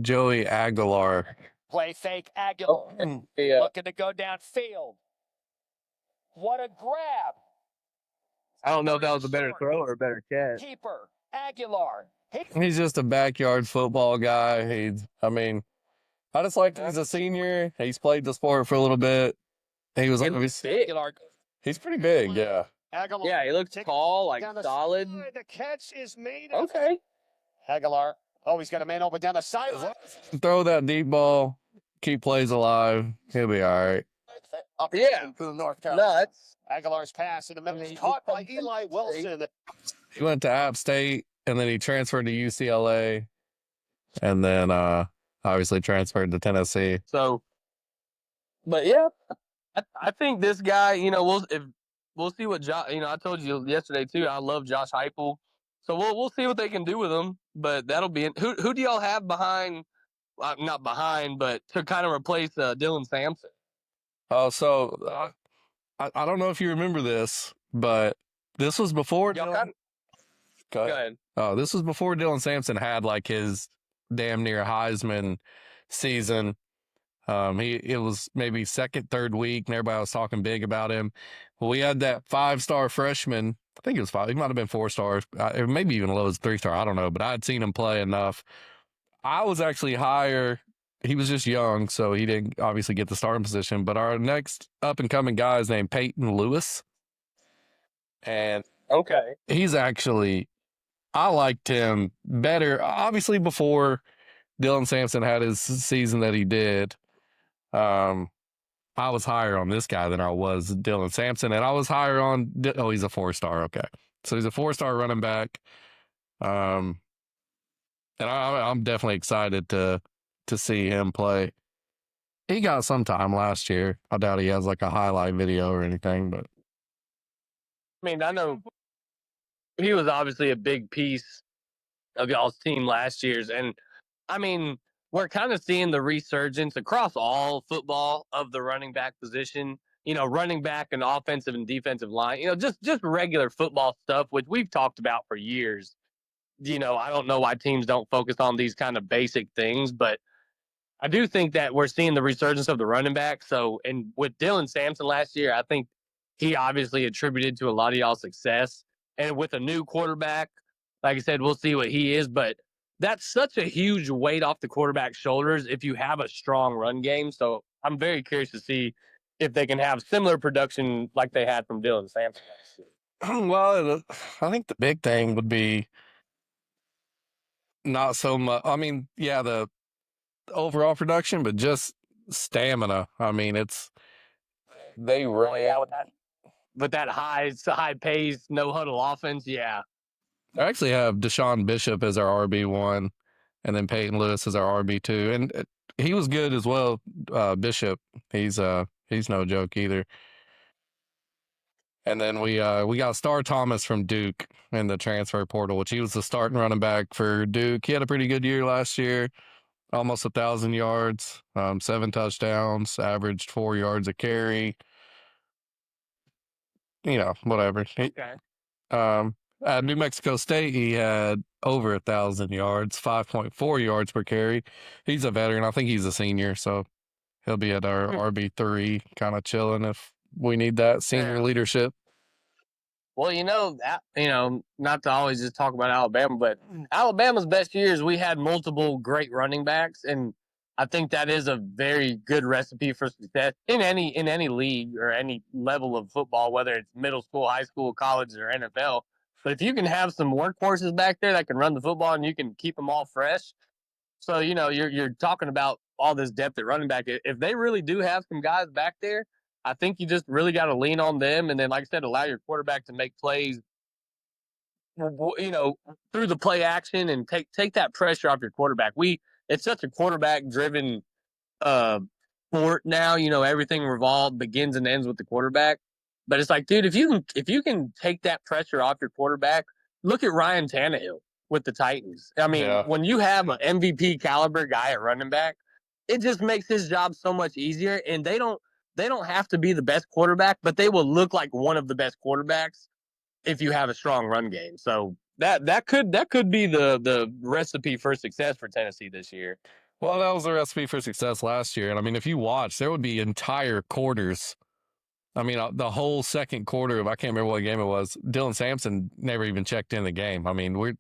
Joey Aguilar. Play fake Aguilar. Looking to go downfield. What a grab. I don't know if that was a better throw or a better catch. Keeper, Aguilar. He's just a backyard football guy. I just like he's a senior. He's played the sport for a little bit. He was big. He's pretty big, yeah. Aguilar. Yeah, he looks tall, like solid. The catch is made. Okay. Aguilar. Oh, he's got a man open down the sideline. Throw that deep ball. Keep plays alive. He'll be all right. Yeah. For the North Carolina. No, that's Aguilar's pass in the middle. He's caught by Eli Wilson. He went to App State, and then he transferred to UCLA, and then obviously transferred to Tennessee. So, but yeah, I think this guy, we'll see what Josh. I told you yesterday too. I love Josh Heupel. So we'll see what they can do with him. But that'll be who do y'all have behind not behind, but to kind of replace Dylan Sampson. Oh, so I don't know if you remember this, but this was before Y'all Dylan. Go ahead. Oh, this was before Dylan Sampson had like his damn near Heisman season. It was maybe second, third week, and everybody was talking big about him. Well, we had that 5-star freshman. I think it was 5. He might have been 4 stars, maybe even low as 3-star. I don't know, but I had seen him play enough. I was actually higher. He was just young, so he didn't obviously get the starting position. But our next up and coming guy is named Peyton Lewis, and Okay. he's actually, I liked him better. Obviously, before Dylan Sampson had his season that he did, I was higher on this guy than I was Dylan Sampson, and I was higher on. Oh, he's a 4-star. Okay, so he's a 4-star running back. And I'm definitely excited to see him play. He got some time last year. I doubt he has like a highlight video or anything, but I mean, I know he was obviously a big piece of y'all's team last year's, and I mean, we're kind of seeing the resurgence across all football of the running back position. Running back and offensive and defensive line. Just regular football stuff, which we've talked about for years. I don't know why teams don't focus on these kind of basic things, but I do think that we're seeing the resurgence of the running back. So, and with Dylan Sampson last year, I think he obviously attributed to a lot of y'all's success. And with a new quarterback, like I said, we'll see what he is. But that's such a huge weight off the quarterback's shoulders if you have a strong run game. So I'm very curious to see if they can have similar production like they had from Dylan Sampson last year. well, I think the big thing would be not so much. I mean, yeah, the overall production, but just stamina. I mean, they really Yeah, with that high pace, no huddle offense. Yeah. I actually have Deshaun Bishop as our RB1, and then Peyton Lewis as our RB2, and he was good as well. Bishop, he's no joke either. And then we got Star Thomas from Duke in the transfer portal, which he was the starting running back for Duke. He had a pretty good year last year, almost 1,000 yards, 7 touchdowns, averaged 4 yards a carry. Whatever. Okay. At New Mexico State, he had over 1,000 yards, 5.4 yards per carry. He's a veteran. I think he's a senior, so he'll be at our RB3, kind of chilling if we need that senior leadership. Well, not to always just talk about Alabama, but Alabama's best years, we had multiple great running backs, and I think that is a very good recipe for success in any league or any level of football, whether it's middle school, high school, college, or NFL. But if you can have some workhorses back there that can run the football and you can keep them all fresh, so you're talking about all this depth at running back. If they really do have some guys back there, I think you just really got to lean on them, and then, like I said, allow your quarterback to make plays, through the play action and take that pressure off your quarterback. It's such a quarterback driven sport now. Everything begins and ends with the quarterback. But it's like, dude, if you can take that pressure off your quarterback, look at Ryan Tannehill with the Titans. I mean, when you have an MVP caliber guy at running back, it just makes his job so much easier. And they don't have to be the best quarterback, but they will look like one of the best quarterbacks if you have a strong run game. So that could be the recipe for success for Tennessee this year. Well, that was the recipe for success last year. And I mean, if you watch, there would be entire quarters. I mean, the whole second quarter of, I can't remember what game it was, Dylan Sampson never even checked in the game. I mean, we're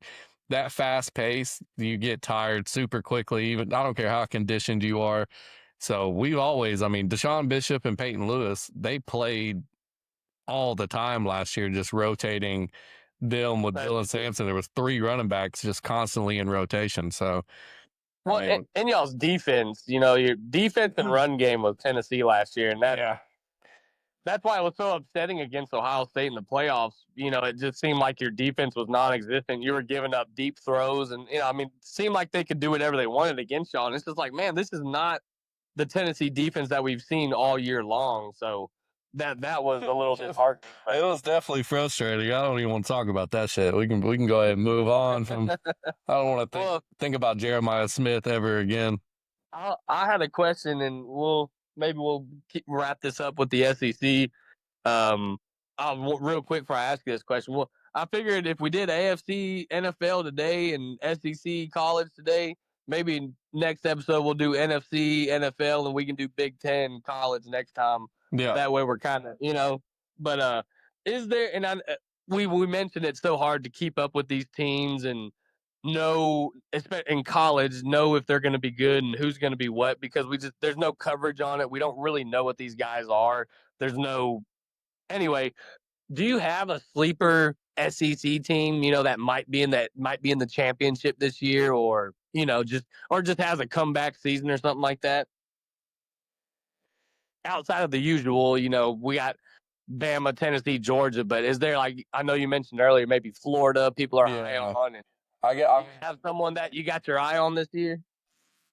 that fast pace, you get tired super quickly. Even I don't care how conditioned you are. So we've always, I mean, Deshaun Bishop and Peyton Lewis, they played all the time last year, just rotating them with Dylan Sampson. There was 3 running backs just constantly in rotation. So, well, and y'all's defense, your defense and run game was Tennessee last year, and that's why it was so upsetting against Ohio State in the playoffs. It just seemed like your defense was non-existent. You were giving up deep throws, and it seemed like they could do whatever they wanted against y'all. And it's just like, man, this is not the Tennessee defense that we've seen all year long. So that was a little disheartening. It was definitely frustrating. I don't even want to talk about that shit. We can go ahead and move on from. I don't want to think about Jeremiah Smith ever again. I had a question, and we'll wrap this up with the SEC. Real quick before I ask you this question. Well, I figured if we did AFC, NFL today, and SEC college today, maybe next episode we'll do NFC, NFL, and we can do Big Ten college next time. Yeah. That way we're kind of, But is there? And we mentioned it's so hard to keep up with these teams and know, in college, know if they're going to be good and who's going to be what, because there's no coverage on it. We don't really know what these guys are. There's no Anyway, do you have a sleeper SEC team, that might be in the championship this year, or just has a comeback season or something like that? Outside of the usual, we got Bama, Tennessee, Georgia, but is there, like, I know you mentioned earlier, maybe Florida people are high on, and I have someone that you got your eye on this year?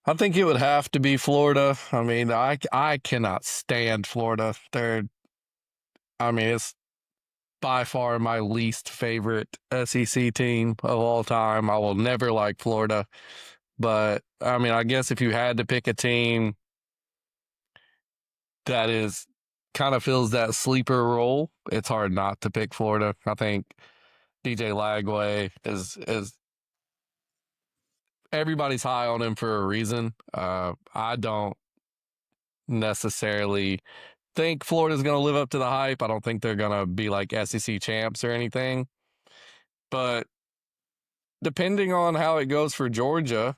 I think it would have to be Florida. I mean, I cannot stand Florida. It's by far my least favorite SEC team of all time. I will never like Florida. But, I guess if you had to pick a team that is kind of fills that sleeper role, it's hard not to pick Florida. I think DJ Lagway is everybody's high on him for a reason. I don't necessarily think Florida's going to live up to the hype. I don't think they're going to be like SEC champs or anything. But depending on how it goes for Georgia,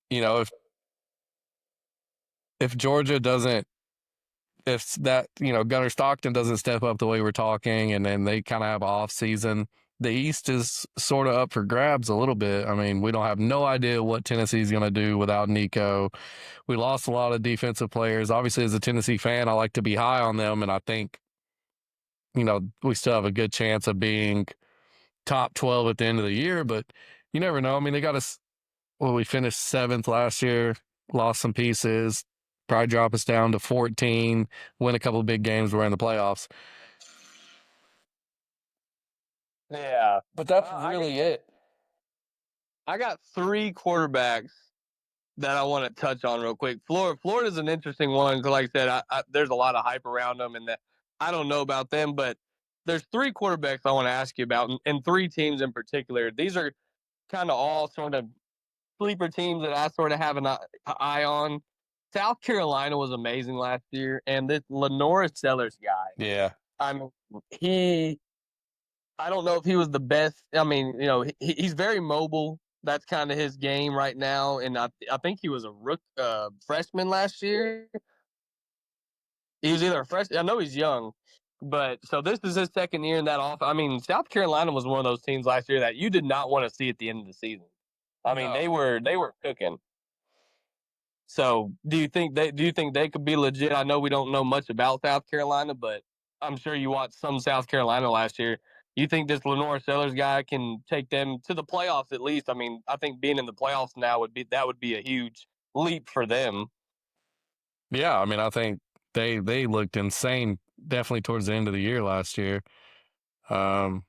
if Georgia doesn't, if that, Gunnar Stockton doesn't step up the way we're talking, and then they kind of have an off season, the East is sort of up for grabs a little bit. We don't have no idea what Tennessee's going to do without Nico. We lost a lot of defensive players. Obviously, as a Tennessee fan, I like to be high on them, and I think, we still have a good chance of being top 12 at the end of the year, but you never know. They got us, we finished 7th last year, lost some pieces, probably drop us down to 14, win a couple of big games, we're in the playoffs. Yeah. But that's really it. I got 3 quarterbacks that I want to touch on real quick. Florida's an interesting one because, like I said, there's a lot of hype around them, and that I don't know about them, but there's 3 quarterbacks I want to ask you about, and 3 teams in particular. These are kind of all sort of sleeper teams that I sort of have an eye on. South Carolina was amazing last year, and this Lenora Sellers guy. Yeah. I don't know if he was the best. He's very mobile. That's kind of his game right now. And I think he was a freshman last year. He was either a freshman. I know he's young, but so this is his second year in that offense. South Carolina was one of those teams last year that you did not want to see at the end of the season. No. They were cooking. So do you think they could be legit? I know we don't know much about South Carolina, but I'm sure you watched some South Carolina last year. You think this Lenore Sellers guy can take them to the playoffs at least? I think being in the playoffs now would be a huge leap for them. Yeah, I think they looked insane definitely towards the end of the year last year. And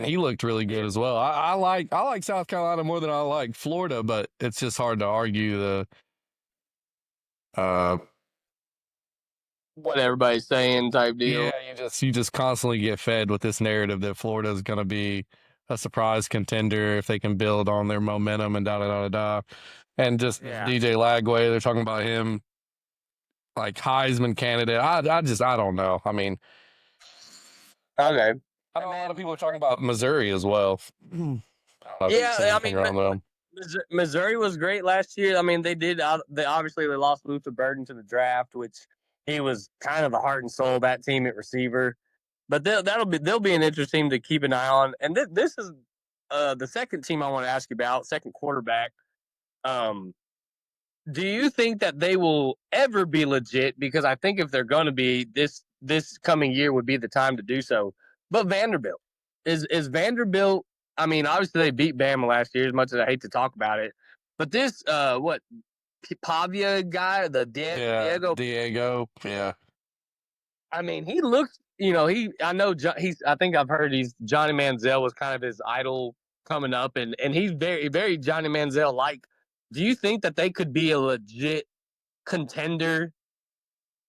he looked really good as well. I like South Carolina more than I like Florida, but it's just hard to argue the what everybody's saying type deal. Yeah, you just constantly get fed with this narrative that Florida is going to be a surprise contender if they can build on their momentum and da. And just DJ Lagway, they're talking about him like Heisman candidate. I don't know. Okay. I know a lot of people are talking about Missouri as well. Missouri was great last year. They obviously lost Luther Burden to the draft, which he was kind of the heart and soul of that team at receiver. But they'll be an interesting team to keep an eye on. And this is the second team I want to ask you about, second quarterback. Do you think that they will ever be legit? Because I think if they're going to be, this coming year would be the time to do so. But Vanderbilt is Vanderbilt. Obviously they beat Bama last year. As much as I hate to talk about it, but this Pavia guy, Diego. Yeah. He looks. I think I've heard Johnny Manziel was kind of his idol coming up, and he's very Johnny Manziel like. Do you think that they could be a legit contender?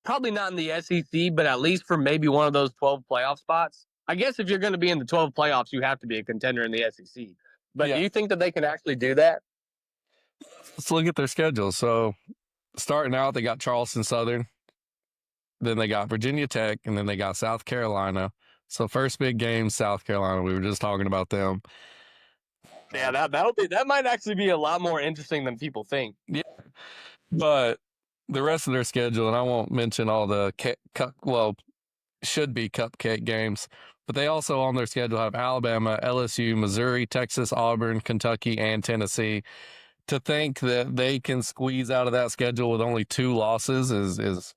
Probably not in the SEC, but at least for maybe one of those 12 playoff spots. I guess if you're going to be in the 12 playoffs, you have to be a contender in the SEC. But do you think that they can actually do that? Let's look at their schedule. So starting out, they got Charleston Southern, then they got Virginia Tech, and then they got South Carolina. So first big game, South Carolina. We were just talking about them. Yeah, that might actually be a lot more interesting than people think. Yeah, but the rest of their schedule, and I won't mention all the should be cupcake games, but they also on their schedule have Alabama, LSU, Missouri, Texas, Auburn, Kentucky, and Tennessee. To think that they can squeeze out of that schedule with only 2 losses is.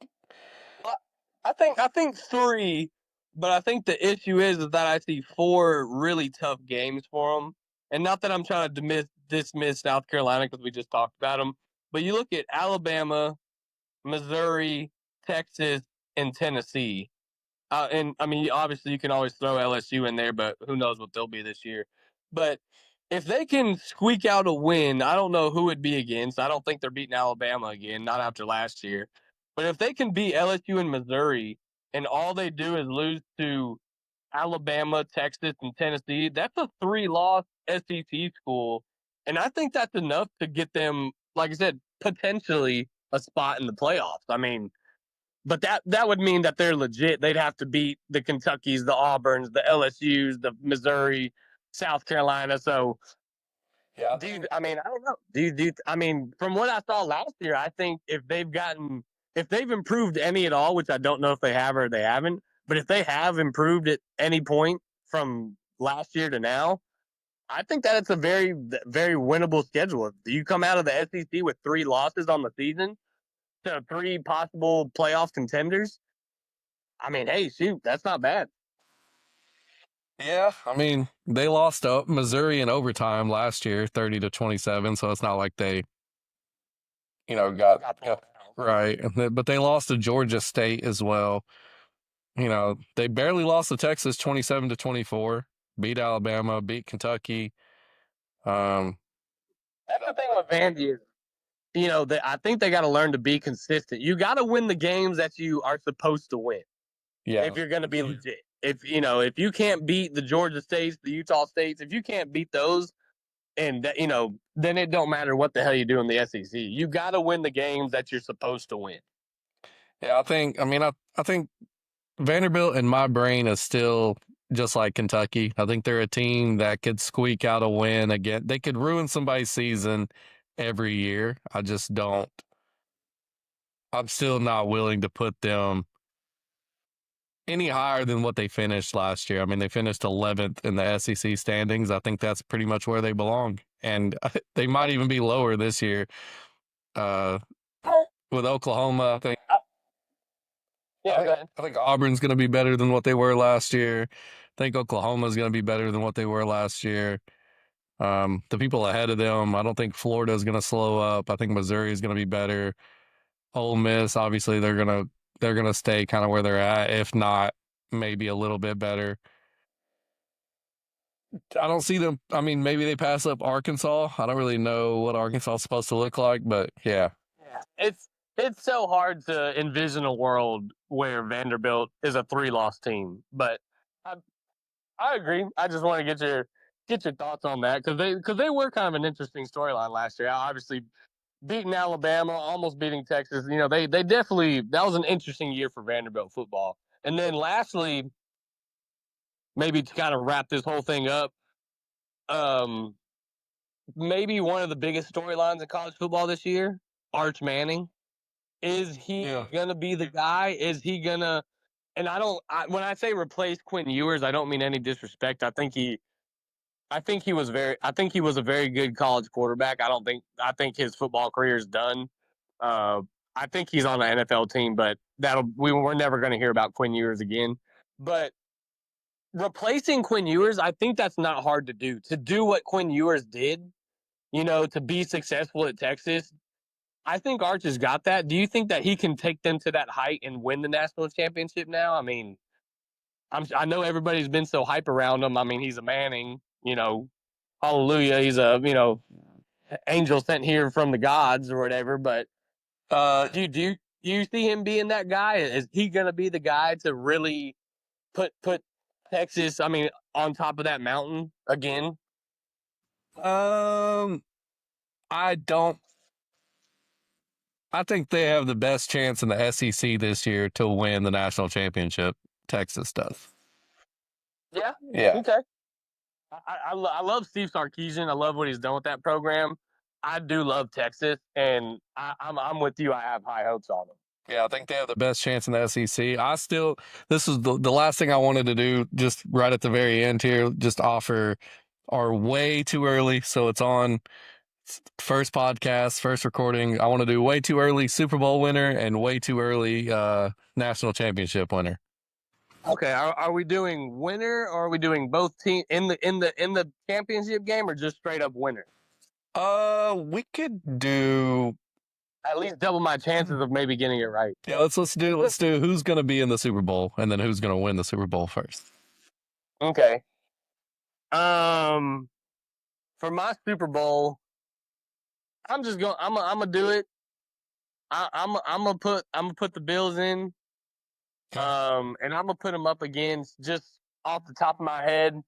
I think 3, but I think the issue is that I see 4 really tough games for them. And not that I'm trying to dismiss South Carolina because we just talked about them, but you look at Alabama, Missouri, Texas, and Tennessee. And I mean, obviously, you can always throw LSU in there, but who knows what they'll be this year. But if they can squeak out a win, I don't know who it'd be against. I don't think they're beating Alabama again, not after last year. But if they can beat LSU and Missouri, and all they do is lose to Alabama, Texas, and Tennessee, that's a 3-loss SEC school. And I think that's enough to get them, like I said, potentially a spot in the playoffs. I mean, but that would mean that they're legit. They'd have to beat the Kentuckys, the Auburns, the LSUs, the Missouri, South Carolina. So, Yeah, dude, I mean, I don't know. I mean, from what I saw last year, I think if they've improved any at all, which I don't know if they have or they haven't, but if they have improved at any point from last year to now, I think that it's a very, very winnable schedule. If you come out of the SEC with 3 losses on the season to 3 possible playoff contenders, I mean, hey, shoot, that's not bad. Yeah, I mean, they lost to Missouri in overtime last year, 30-27. So it's not like they, got right. But they lost to Georgia State as well. They barely lost to Texas, 27-24. Beat Alabama, beat Kentucky. That's the thing with Vandy is, I think they got to learn to be consistent. You got to win the games that you are supposed to win. Yeah, if you're going to be legit. If you can't beat the Georgia States, the Utah States, if you can't beat those, and then it don't matter what the hell you do in the SEC. You got to win the games that you're supposed to win. Yeah, I think Vanderbilt in my brain is still just like Kentucky. I think they're a team that could squeak out a win again. They could ruin somebody's season every year. I just don't. I'm still not willing to put them any higher than what they finished last year. I mean, they finished 11th in the SEC standings. I think that's pretty much where they belong. And they might even be lower this year. With Oklahoma, I think. I think Auburn's going to be better than what they were last year. I think Oklahoma's going to be better than what they were last year. The people ahead of them, I don't think Florida's going to slow up. I think Missouri is going to be better. Ole Miss, obviously, they're gonna stay kind of where they're at, if not maybe a little bit better. I don't see them. I mean, maybe they pass up Arkansas. I don't really know what Arkansas is supposed to look like, but yeah. It's so hard to envision a world where Vanderbilt is a 3-loss team, but I agree. I just want to get your thoughts on that because they were kind of an interesting storyline last year. Obviously, beating Alabama, almost beating Texas. They definitely that was an interesting year for Vanderbilt football. And then lastly, maybe to kind of wrap this whole thing up, maybe one of the biggest storylines in college football this year, Arch Manning. Is he gonna be the guy? Is he gonna? And when I say replace Quentin Ewers, I don't mean any disrespect. I think he was a very good college quarterback. I think his football career is done. I think he's on the NFL team, but we're never going to hear about Quinn Ewers again. But replacing Quinn Ewers, I think that's not hard to do. To do what Quinn Ewers did, to be successful at Texas, I think Arch has got that. Do you think that he can take them to that height and win the national championship now? I mean, I know everybody's been so hype around him. I mean, he's a Manning, hallelujah, he's a angel sent here from the gods or whatever. But do you see him being that guy? Is he going to be the guy to really put Texas, on top of that mountain again? I don't. I think they have the best chance in the SEC this year to win the national championship. Texas does. Yeah. Yeah. Okay. I love Steve Sarkisian. I love what he's done with that program. I do love Texas, and I'm with you. I have high hopes on them. Yeah, I think they have the best chance in the SEC. This is the last thing I wanted to do, just right at the very end here, just offer our way too early. So it's on first podcast, first recording. I want to do way too early Super Bowl winner and way too early national championship winner. Okay, are we doing winner, or are we doing both team in the championship game, or just straight up winner? We could do At least double my chances of maybe getting it right. Yeah, let's do who's going to be in the Super Bowl and then who's going to win the Super Bowl first. Okay. For my Super Bowl, I'm gonna do it. I'm gonna put the Bills in. And I'm gonna put them up against, just off the top of my head.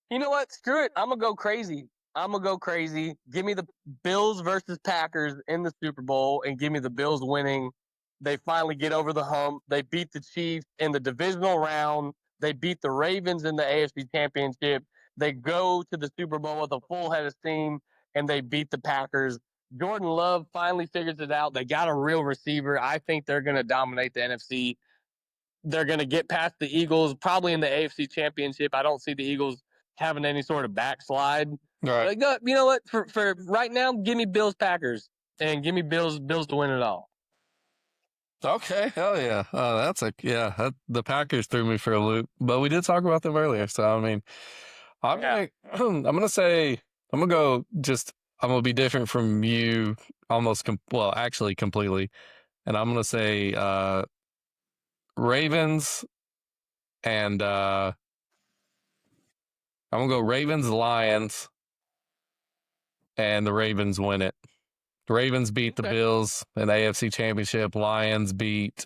You know what? Screw it. I'm gonna go crazy. Give me the Bills versus Packers in the Super Bowl, and give me the Bills winning. They finally get over the hump. They beat the Chiefs in the divisional round. They beat the Ravens in the AFC Championship. They go to the Super Bowl with a full head of steam, and they beat the Packers. Jordan Love finally figures it out. They got a real receiver. I think they're going to dominate the NFC. They're going to get past the Eagles, probably in the AFC Championship. I don't see the Eagles having any sort of backslide. Right. You know what? For right now, give me Bills Packers, and give me Bills to win it all. Okay, hell yeah. The Packers threw me for a loop, but we did talk about them earlier. So, I'm going to say, I'm going to be different from you actually completely. And I'm going to say Ravens, and I'm going to go Ravens, Lions, and the Ravens win it. The Ravens beat the Bills in the AFC Championship. Lions beat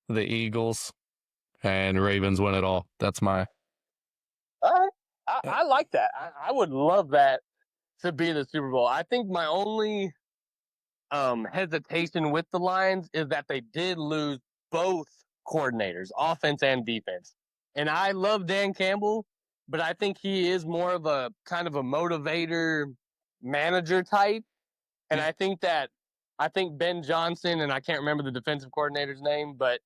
the Eagles, and Ravens win it all. That's my. All right. I like that. I would love that to be the Super Bowl. I think my only hesitation with the Lions is that they did lose both coordinators, offense and defense. And I love Dan Campbell, but I think he is more of a kind of a motivator, manager type. And I think Ben Johnson, and I can't remember the defensive coordinator's name, but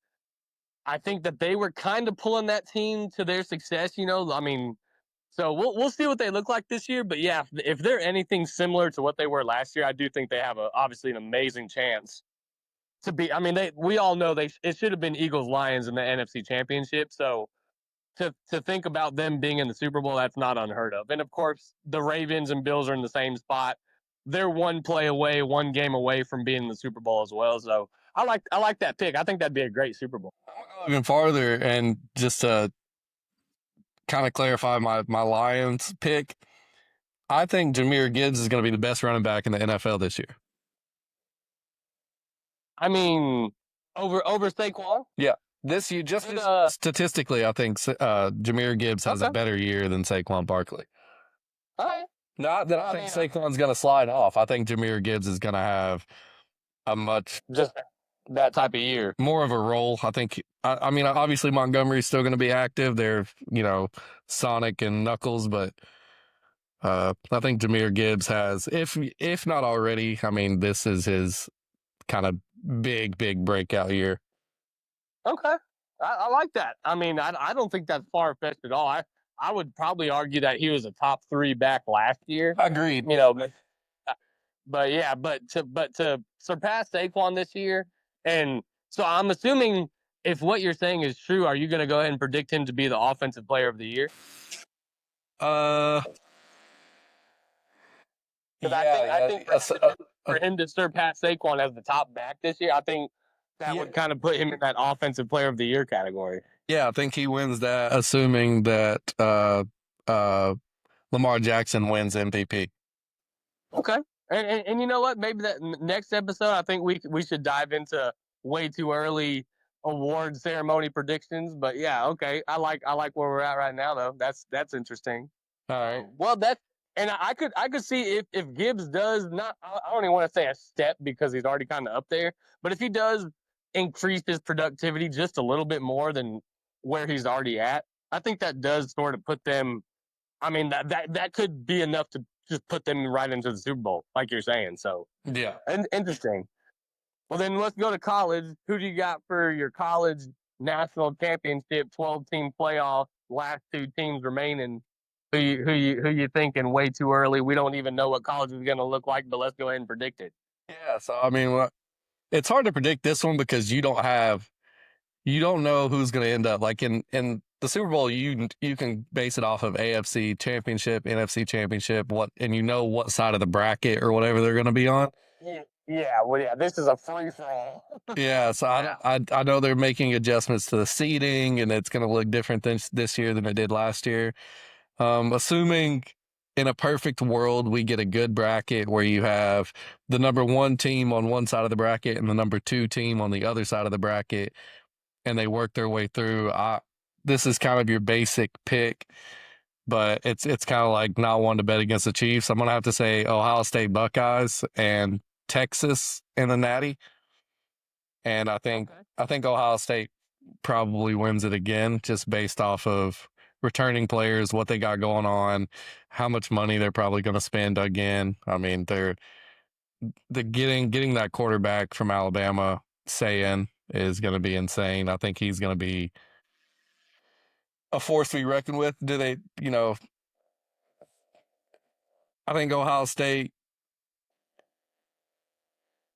I think that they were kind of pulling that team to their success. So we'll see what they look like this year. But yeah, if they're anything similar to what they were last year, I do think they have obviously an amazing chance to be. We all know it should have been Eagles Lions in the NFC Championship. So to think about them being in the Super Bowl, that's not unheard of. And of course, the Ravens and Bills are in the same spot. They're one play away, one game away from being in the Super Bowl as well. So I like that pick. I think that'd be a great Super Bowl. I'll go even farther, and just to kind of clarify my Lions pick, I think Jahmyr Gibbs is going to be the best running back in the NFL this year. Over Saquon? Yeah. This year, statistically, I think Jahmyr Gibbs has a better year than Saquon Barkley. All right. Not that I think Saquon's going to slide off. I think Jahmyr Gibbs is going to have a much just that type of year, more of a role. I think. Obviously Montgomery's still going to be active. They're Sonic and Knuckles, but I think Jahmyr Gibbs has, if not already, this is his kind of big breakout year. Okay. I like that. I don't think that's far-fetched at all. I would probably argue that he was a top 3 back last year. Agreed. But to surpass Saquon this year, and so I'm assuming if what you're saying is true, are you going to go ahead and predict him to be the offensive player of the year? Yeah. I think for him to surpass Saquon as the top back this year, I think that would kind of put him in that offensive player of the year category. Yeah, I think he wins that, assuming that Lamar Jackson wins MVP. Okay. And you know what? Maybe that next episode, I think we should dive into way too early award ceremony predictions. But yeah, okay. I like where we're at right now, though. That's interesting. All right. Well, I could see if Gibbs does not. I don't even want to say a step because he's already kind of up there. But if he does increase his productivity just a little bit more than where he's already at, I think that does sort of put them. I mean, that could be enough to just put them right into the Super Bowl, like you're saying. So, Yeah. and interesting. Well, then let's go to college. Who do you got for your college national championship 12-team playoff? Last two teams remaining. Who you thinking way too early? We don't even know what college is going to look like, but let's go ahead and predict it. Yeah. So I mean, it's hard to predict this one because you don't know who's going to end up like in the Super Bowl. You can base it off of AFC championship, NFC championship, and you know what side of the bracket or whatever they're going to be on. Yeah, well, yeah, this is a free for all. Yeah, so I know they're making adjustments to the seating, and it's going to look different this year than it did last year. Assuming in a perfect world we get a good bracket where you have the number one team on one side of the bracket and the number two team on the other side of the bracket, and they work their way through. This is kind of your basic pick, but it's kind of like not one to bet against the Chiefs. I'm going to have to say Ohio State Buckeyes and Texas in the Natty. And I think Ohio State probably wins it again, just based off of returning players, what they got going on, how much money they're probably going to spend again. I mean, they're getting that quarterback from Alabama, Sayin, is going to be insane. I think he's going to be a force to be reckoned with. I think Ohio State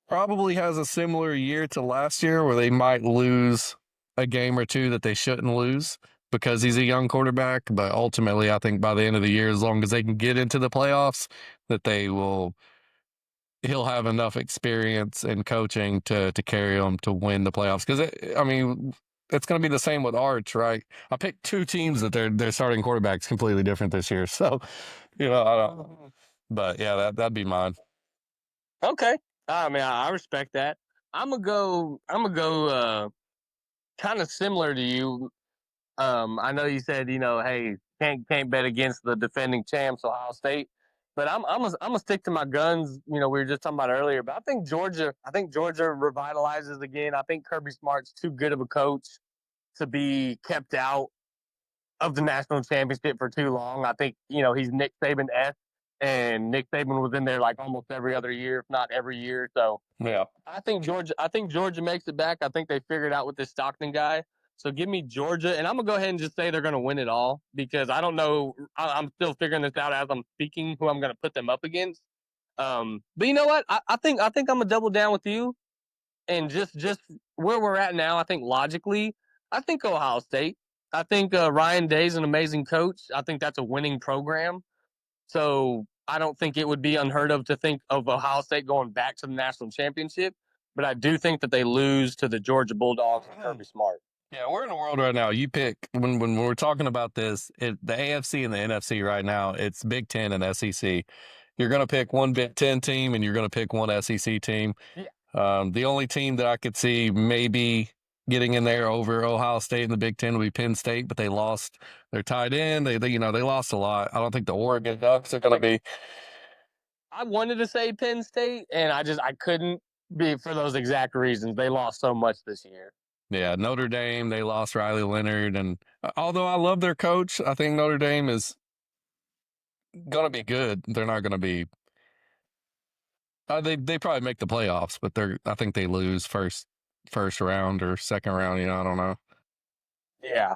probably has a similar year to last year where they might lose a game or two that they shouldn't lose because he's a young quarterback. But ultimately, I think by the end of the year, as long as they can get into the playoffs, that he'll have enough experience and coaching to carry them to win the playoffs. Because, it's going to be the same with Arch, right? I picked two teams that their starting quarterback's completely different this year. So, I don't. But yeah, that'd be mine. Okay. I mean, I respect that. I'm gonna go kind of similar to you. I know you said, hey, can't bet against the defending champs, Ohio State, but I'm gonna stick to my guns. We were just talking about earlier, but I think Georgia revitalizes again. I think Kirby Smart's too good of a coach to be kept out of the national championship for too long. I think, he's Nick Saban-esque, and Nick Saban was in there like almost every other year, if not every year. So yeah, I think Georgia makes it back. I think they figured out with this Stockton guy. So give me Georgia, and I'm gonna go ahead and just say they're gonna win it all because I don't know. I'm still figuring this out as I'm speaking who I'm gonna put them up against. But you know what? I think I'm gonna double down with you, and just where we're at now. I think logically, I think Ohio State. I think Ryan Day's an amazing coach. I think that's a winning program. So I don't think it would be unheard of to think of Ohio State going back to the national championship. But I do think that they lose to the Georgia Bulldogs and Kirby Smart. Yeah, we're in a world right now. You pick when we're talking about this, the AFC and the NFC right now, it's Big Ten and SEC. You're going to pick one Big Ten team and you're going to pick one SEC team. Yeah. The only team that I could see maybe getting in there over Ohio State in the Big Ten would be Penn State, but they lost their tight end. They lost a lot. I don't think the Oregon Ducks are going to be. I wanted to say Penn State, and I couldn't be for those exact reasons. They lost so much this year. Yeah, Notre Dame, they lost Riley Leonard. And although I love their coach, I think Notre Dame is going to be good. They're not going to be. They probably make the playoffs, but I think they lose first round or second round. I don't know. Yeah.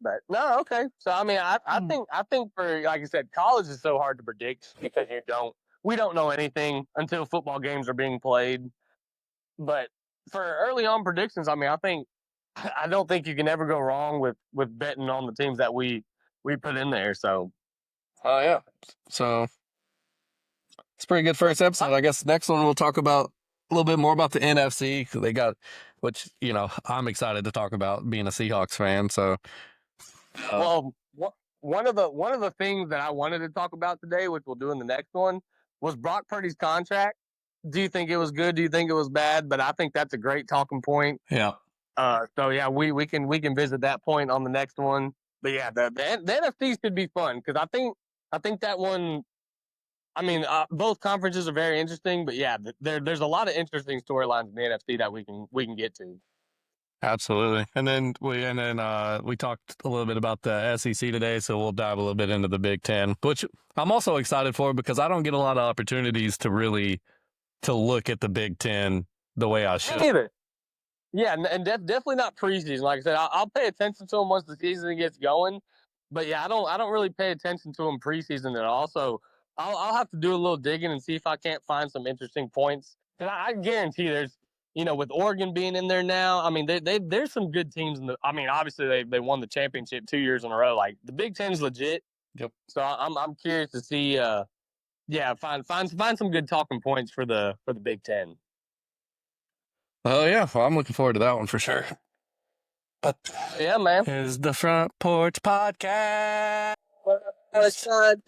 But no, okay. So I mean, I think for, like I said, college is so hard to predict because we don't know anything until football games are being played. But for early on predictions, I mean, I don't think you can ever go wrong with betting on the teams that we put in there. So, Oh yeah. So it's a pretty good first episode. I guess next one we'll talk about a little bit more about the NFC because they got, which I'm excited to talk about being a Seahawks fan. So, well, one of the things that I wanted to talk about today, which we'll do in the next one, was Brock Purdy's contract. Do you think it was good? Do you think it was bad? But I think that's a great talking point. Yeah. So yeah, we can visit that point on the next one. But yeah, the NFC should be fun because I think that one. I mean, both conferences are very interesting, but yeah, there's a lot of interesting storylines in the NFC that we can get to. Absolutely. And then we talked a little bit about the SEC today, so we'll dive a little bit into the Big Ten, which I'm also excited for because I don't get a lot of opportunities to look at the Big Ten the way I should. Me neither. Yeah, and definitely not preseason. Like I said, I'll pay attention to them once the season gets going. But yeah, I don't really pay attention to them preseason at all. So I'll have to do a little digging and see if I can't find some interesting points. And I guarantee there's, with Oregon being in there now, I mean, there's some good teams in the. I mean, obviously they won the championship 2 years in a row. Like the Big Ten's legit. Yep. So I'm curious to see. Find some good talking points for the Big Ten. Oh yeah, well, I'm looking forward to that one for sure. But yeah, man, is the Front Porch Podcast. Podcast.